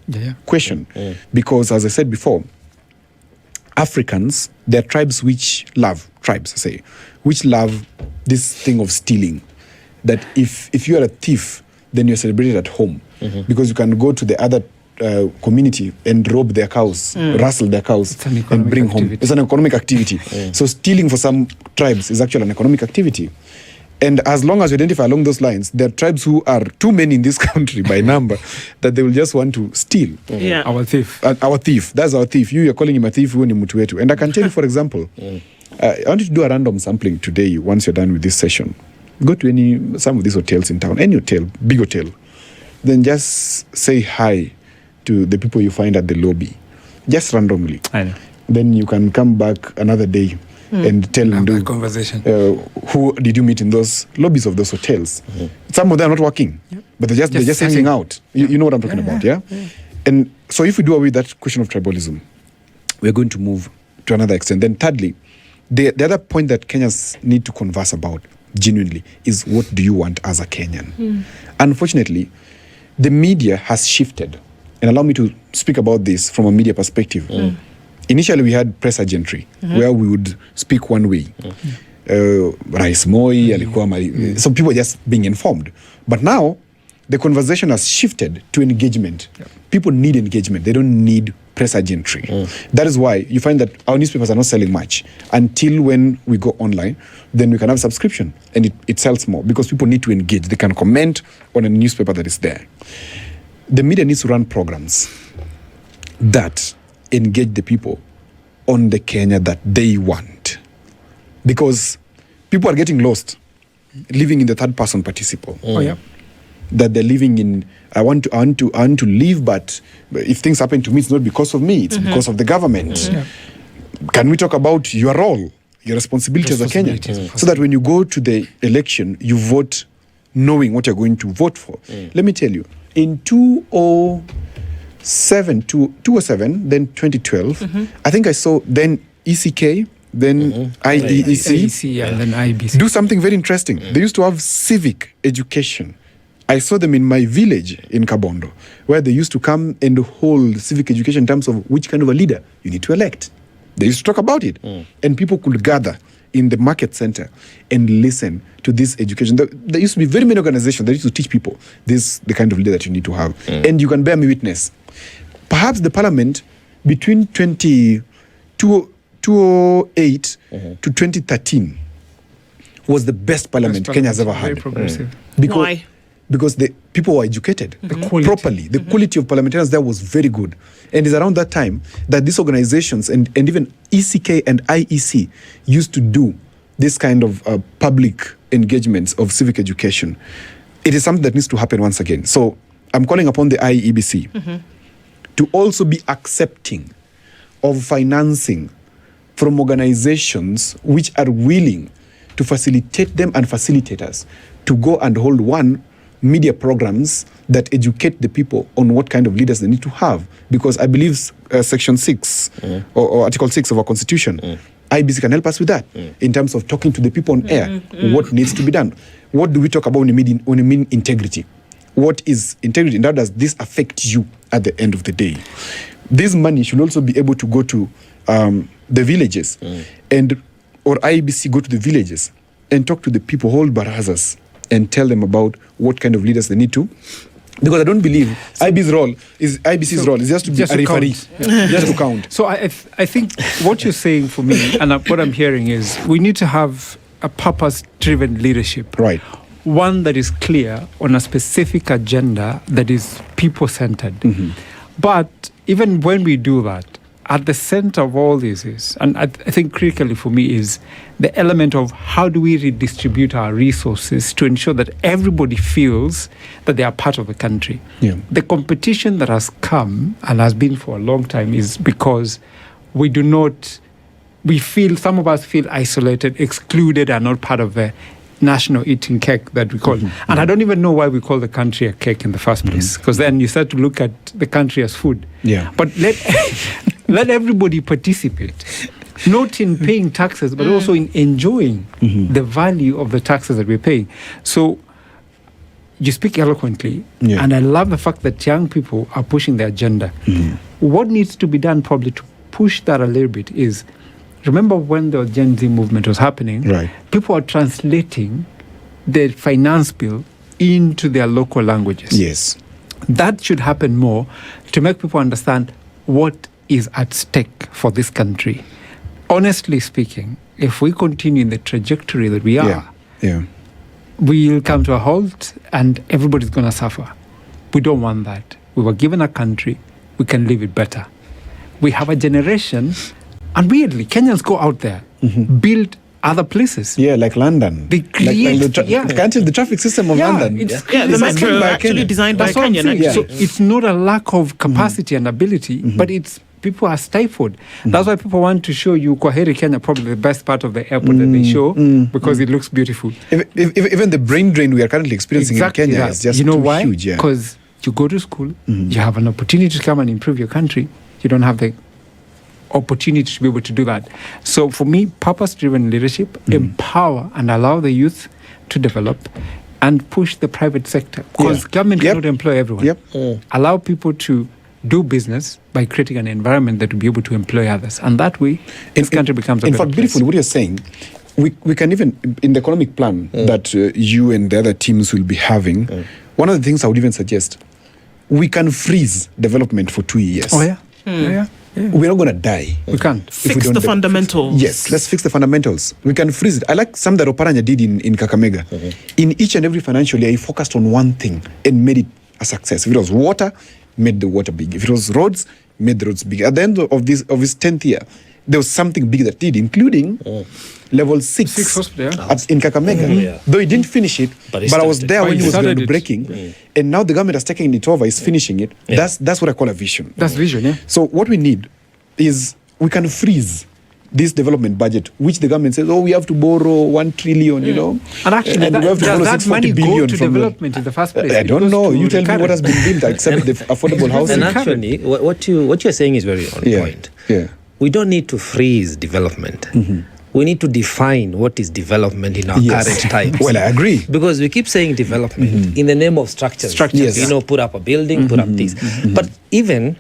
question. Because as I said before, Africans, there are tribes which love this thing of stealing. That if you are a thief, then you're celebrated at home, because you can go to the other community and rob their cows, rustle their cows, and bring home. It's an economic activity. So stealing for some tribes is actually an economic activity. And as long as you identify along those lines, there are tribes who are too many in this country by number that they will just want to steal. Our thief. Our thief. That's our thief. You're calling him a thief, you ni mtu wetu. And I can tell you, for example, I want you to do a random sampling today once you're done with this session. Go to some of these hotels in town, any hotel, big hotel. Then just say hi to the people you find at the lobby, just randomly. I know. Then you can come back another day and tell them conversation. Who did you meet in those lobbies of those hotels. Some of them are not working, but they're just hanging out. You know what I'm talking about, yeah? And so if we do away with that question of tribalism, we're going to move to another extent. Then thirdly, the other point that Kenyans need to converse about genuinely is, what do you want as a Kenyan? Unfortunately, the media has shifted. And allow me to speak about this from a media perspective. Initially, we had press agentry, where we would speak one way. Rais Moi, alikuwa so people were just being informed. But now, the conversation has shifted to engagement. People need engagement. They don't need press agentry. That is why you find that our newspapers are not selling much until when we go online. Then we can have subscription, and it sells more because people need to engage. They can comment on a newspaper that is there. The media needs to run programs that engage the people on the Kenya that they want. Because people are getting lost, living in the third person participle. That they're living in, I want to live, but if things happen to me, it's not because of me, it's because of the government. Can we talk about your role, your responsibility as a Kenyan? So that when you go to the election, you vote knowing what you're going to vote for. Let me tell you, in 2007, then 2012, I think I saw then ECK, then IEEC, and then IBC. do something very interesting. They used to have civic education. I saw them in my village in Kabondo, where they used to come and hold civic education in terms of which kind of a leader you need to elect. They used to talk about it. And people could gather in the market center and listen to this education. There used to be very many organizations that used to teach people this, the kind of leader that you need to have. And you can bear me witness. Perhaps the parliament between 2008 to 2013 was the best parliament Kenya has ever had. Very progressive. Why? Because the people were educated quality. properly. The quality of parliamentarians there was very good. And it's around that time that these organizations and even ECK and IEC used to do this kind of public engagements of civic education. It is something that needs to happen once again. So I'm calling upon the IEBC to also be accepting of financing from organizations which are willing to facilitate them and facilitators to go and hold media programs that educate the people on what kind of leaders they need to have. Because I believe Section 6 or Article 6 of our Constitution, IBC can help us with that in terms of talking to the people on air, what needs to be done. What do we talk about when we mean integrity? What is integrity and how does this affect you at the end of the day? This money should also be able to go to the villages or IBC go to the villages and talk to the people, hold barazas, and tell them about what kind of leaders they need to. Because I don't believe IBC's role is just to be a referee, just to count. So I think what you're saying for me, and what I'm hearing is, we need to have a purpose-driven leadership. Right. One that is clear on a specific agenda that is people-centered. But even when we do that, at the center of all this is, and I think critically for me, is the element of how do we redistribute our resources to ensure that everybody feels that they are part of the country. Yeah. The competition that has come and has been for a long time is because some of us feel isolated, excluded, and not part of the national eating cake that we call. And I don't even know why we call the country a cake in the first place, because then you start to look at the country as food. Yeah. But let everybody participate, not in paying taxes, but also in enjoying the value of the taxes that we're paying. So you speak eloquently, and I love the fact that young people are pushing the agenda. What needs to be done probably to push that a little bit is, remember when the Gen Z movement was happening, people are translating the finance bill into their local languages. Yes. That should happen more to make people understand what is at stake for this country. Honestly speaking, if we continue in the trajectory that we are, we'll come to a halt and everybody's going to suffer. We don't want that. We were given a country, we can live it better. We have a generation, and weirdly, Kenyans go out there, build other places. Yeah, like London. They create, the traffic system of London. The metro actually designed by Kenyan. So it's not a lack of capacity and ability, but it's people are stifled. That's why people want to show you Kwaheri Kenya, probably the best part of the airport that they show, because it looks beautiful. Even the brain drain we are currently experiencing in Kenya is just too huge. Because you go to school, you have an opportunity to come and improve your country. You don't have the opportunity to be able to do that. So for me, purpose-driven leadership, empower and allow the youth to develop and push the private sector. Because government cannot employ everyone. Allow people to do business by creating an environment that will be able to employ others. And that way, this country becomes a better place. Beautifully, what you're saying, we can even, in the economic plan that you and the other teams will be having, one of the things I would even suggest, we can freeze development for 2 years. We're not going to die. We can't. Fix the fundamentals. Yes, let's fix the fundamentals. We can freeze it. I like some that Oparanya did in Kakamega. In each and every financial year, he focused on one thing and made it a success. If it was water, made the water big. If it was roads, made the roads big. At the end of his 10th year, there was something big that did, including level 6 in Kakamega. Though he didn't finish it, but I was there when he was groundbreaking. And now the government has taken it over, is finishing it. That's what I call a vision. That's vision, yeah. So what we need is we can freeze this development budget, which the government says, we have to borrow 1 trillion, you know. And actually, does that money go to development in the first place? I don't know. You tell me what has been built except the affordable housing. And actually, what you're saying is very on point. Yeah. We don't need to freeze development. We need to define what is development in our current times. Well, I agree. Because we keep saying development in the name of structures. Yes. Put up a building, put up this. But even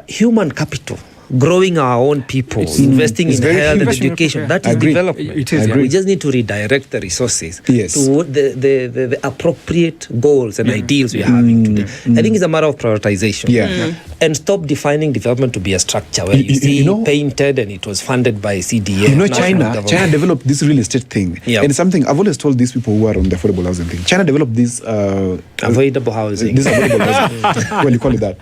human capital growing our own people, investing in health and education. That is development. It is. We just need to redirect the resources to the appropriate goals and ideals we are having today. I think it's a matter of prioritization. And stop defining development to be a structure where you see painted and it was funded by CDA. China developed this real estate thing. And it's something I've always told these people who are on the affordable housing thing. China developed this avoidable housing. This avoidable housing. Well, you call it that.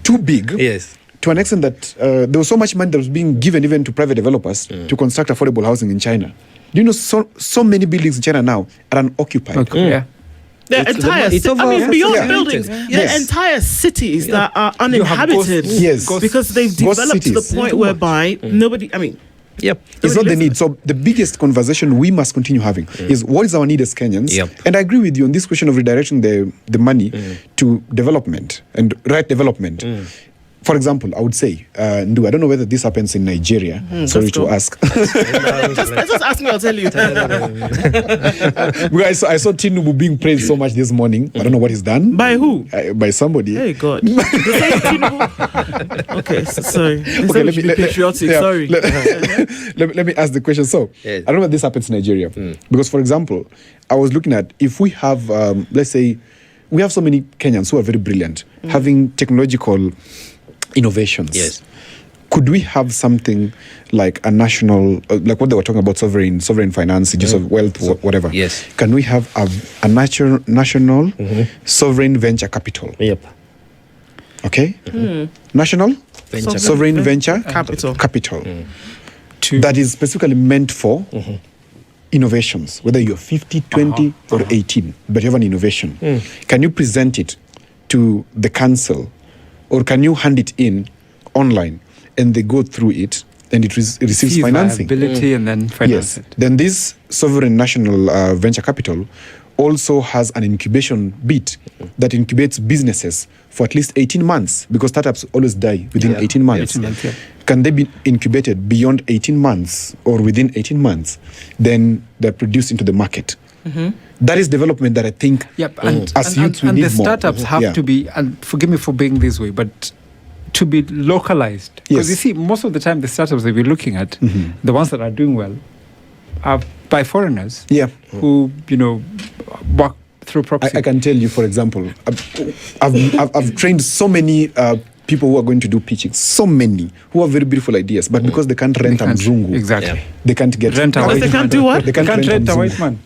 Too big. Yes. To an extent that there was so much money that was being given even to private developers to construct affordable housing in China. Do you know so many buildings in China now are unoccupied? The entire beyond buildings, the entire cities that are uninhabited because they've developed to the point whereby nobody, it's not the need. So the biggest conversation we must continue having is what is our need as Kenyans? And I agree with you on this question of redirecting the money to development and right development. For example, I would say, Ndu, I don't know whether this happens in Nigeria. Sorry to ask. just ask me, I'll tell you. I saw Tinubu being praised so much this morning. I don't know what he's done. By who? By somebody. Hey, God. Okay, sorry. Okay, let me patriotic. Sorry. Let me ask the question. So, I don't know whether this happens in Nigeria. Because, for example, I was looking at if we have, let's say, we have so many Kenyans who are very brilliant, having technological innovations. Yes. Could we have something like a national, like what they were talking about, sovereign finance, use of wealth, whatever? Yes. Can we have a national sovereign venture capital? Yep. Okay. National sovereign venture capital. That is specifically meant for innovations, whether you're 50, 20, or 18, but you have an innovation. Can you present it to the council? Or can you hand it in online and they go through it and it receives financing? Viability and then finance it. Then this sovereign national venture capital also has an incubation bit that incubates businesses for at least 18 months because startups always die within 18 months. Can they be incubated beyond 18 months or within 18 months? Then they're produced into the market. That is development that I think as youth we need more. And the startups have to be, and forgive me for being this way, but to be localized. Because you see, most of the time the startups that we're looking at, the ones that are doing well, are by foreigners who, work through proxy. I can tell you, for example, I've trained so many people who are going to do pitching, so many who have very beautiful ideas, but because they can't rent a mzungu, they can't get rent a white man. They can't do what? They can't rent a white man.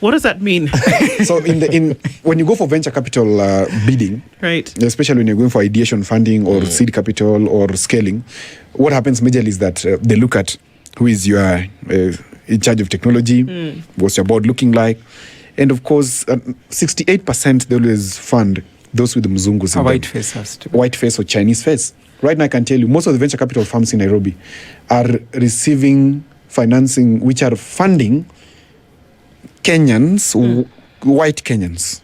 What does that mean? So when you go for venture capital bidding, right, especially when you're going for ideation funding or seed capital or scaling, what happens majorly is that they look at who is your in charge of technology, what's your board looking like, and of course 68% they always fund those with the mzungus, white face or Chinese face. Right now I can tell you most of the venture capital firms in Nairobi are receiving financing which are funding Kenyans, white Kenyans,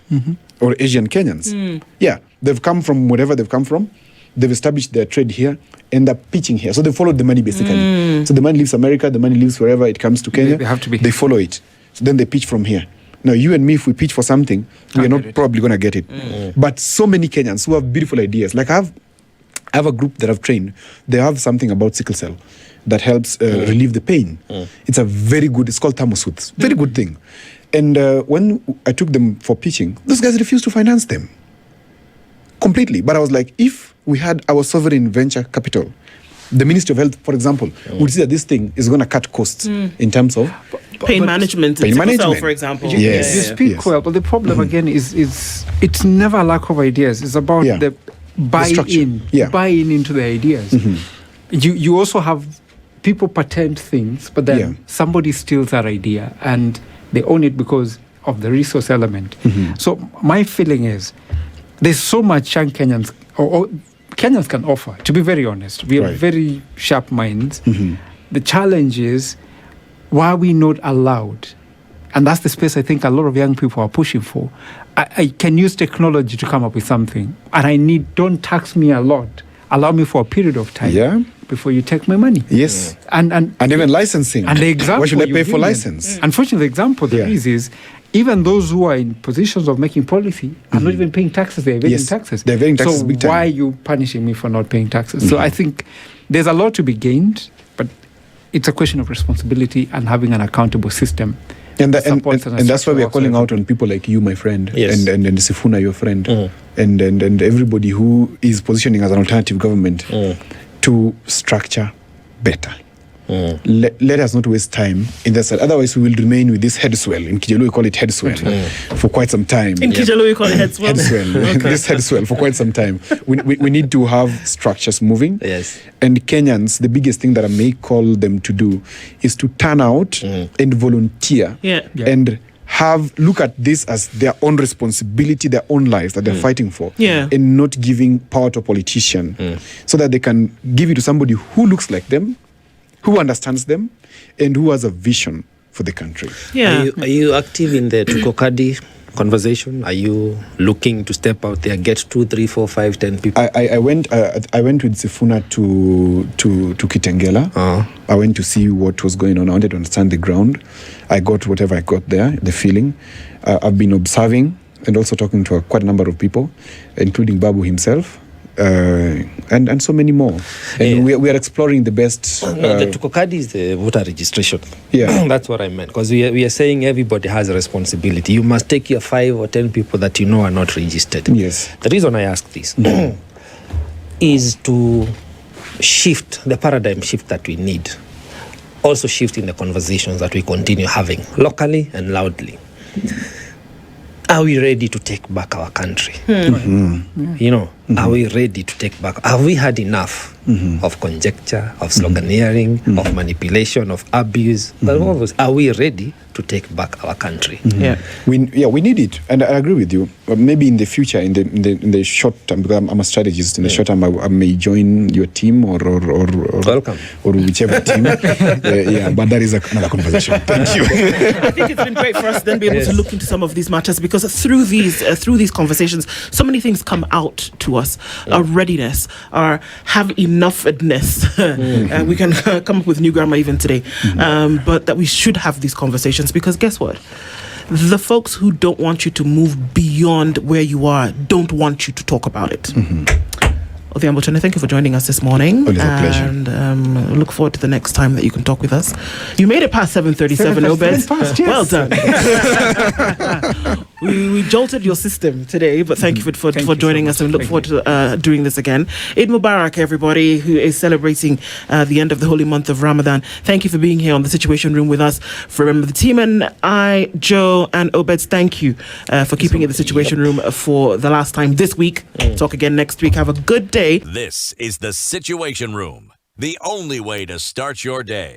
or Asian Kenyans. Yeah, they've come from wherever they've come from. They've established their trade here and they're pitching here. So they follow the money basically. So the money leaves America, the money leaves wherever it comes to Kenya. They have to be. They follow it. So then they pitch from here. Now, you and me, if we pitch for something, we're not probably going to get it. But so many Kenyans who have beautiful ideas. Like I have a group that I've trained. They have something about sickle cell that helps relieve the pain. It's a very good, it's called thermosooth. Very good thing. And when I took them for pitching, those guys refused to finance them completely. But I was like, if we had our sovereign venture capital, the Ministry of Health, for example, would see that this thing is going to cut costs in terms of pain management, for example. Yes. You speak well, but the problem again is it's never a lack of ideas. It's about the buy-in into the ideas. You also have people patent things, but then somebody steals that idea and they own it because of the resource element. So my feeling is there's so much young Kenyans or Kenyans can offer, to be very honest. We have very sharp minds. The challenge is, why are we not allowed? And that's the space I think a lot of young people are pushing for. I can use technology to come up with something, and don't tax me a lot. Allow me for a period of time before you take my money. And even licensing. And the example why should I pay for license? Unfortunately, the example there is even those who are in positions of making policy are not even paying taxes. They're evading taxes. They're evading taxes so big time. why are you punishing me for not paying taxes? So I think there's a lot to be gained, but it's a question of responsibility and having an accountable system. And that's why we are calling out on people like you, my friend, Yes. and Sifuna, your friend, and everybody who is positioning as an alternative government to structure better. Let us not waste time in that side. Otherwise, we will remain with this head swell. In Kijelo, we call it head swell for quite some time. In Kijelo, we call it head swell. Head swell. This head swell for quite some time. We need to have structures moving. Yes. And Kenyans, the biggest thing that I may call them to do is to turn out and volunteer and look at this as their own responsibility, their own lives that they're fighting for, and not giving power to a politician, so that they can give it to somebody who looks like them, who understands them, and who has a vision for the country. Yeah. Are you active in the Tukokadi conversation? Are you looking to step out there, get 2, 3, 4, 5, 10 people? I went with Sifuna to Kitengela. I went to see what was going on. I wanted to understand the ground. I got whatever I got there, the feeling. I've been observing and also talking to quite a number of people, including Babu himself. And so many more. And we are exploring the best. The Tukokadi is the voter registration. Yeah. That's what I meant. Because we are saying everybody has a responsibility. You must take your 5 or 10 people that you know are not registered. Yes. The reason I ask this is to shift the paradigm shift that we need. Also shift in the conversations that we continue having locally and loudly. Are we ready to take back our country? You know, are we ready to take back? Have we had enough of conjecture, of sloganeering, of manipulation, of abuse? Are we ready to take back our country? We need it, and I agree with you. Maybe in the future, in the short term, because I'm a strategist. In the short term, I may join your team or welcome, or whichever team. But that is another conversation. Thank you. I think it's been great for us to then be able to look into some of these matters, because through these conversations, so many things come out to us. Our readiness, our have enoughness. We can come up with new grammar even today, but that we should have these conversations, because guess what? The folks who don't want you to move beyond where you are don't want you to talk about it. Odhiambo, thank you for joining us this morning. Always a pleasure. And look forward to the next time that you can talk with us. You made it past 7:37, Obed. Well done. we jolted your system today, but thank you for joining us, and look forward to doing this again. Eid Mubarak, everybody who is celebrating the end of the holy month of Ramadan. Thank you for being here on the Situation Room with us. Remember, the team and I, Joe and Obed, thank you for keeping it the Situation Room for the last time this week. Talk again next week. Have a good day. This is the Situation Room, the only way to start your day.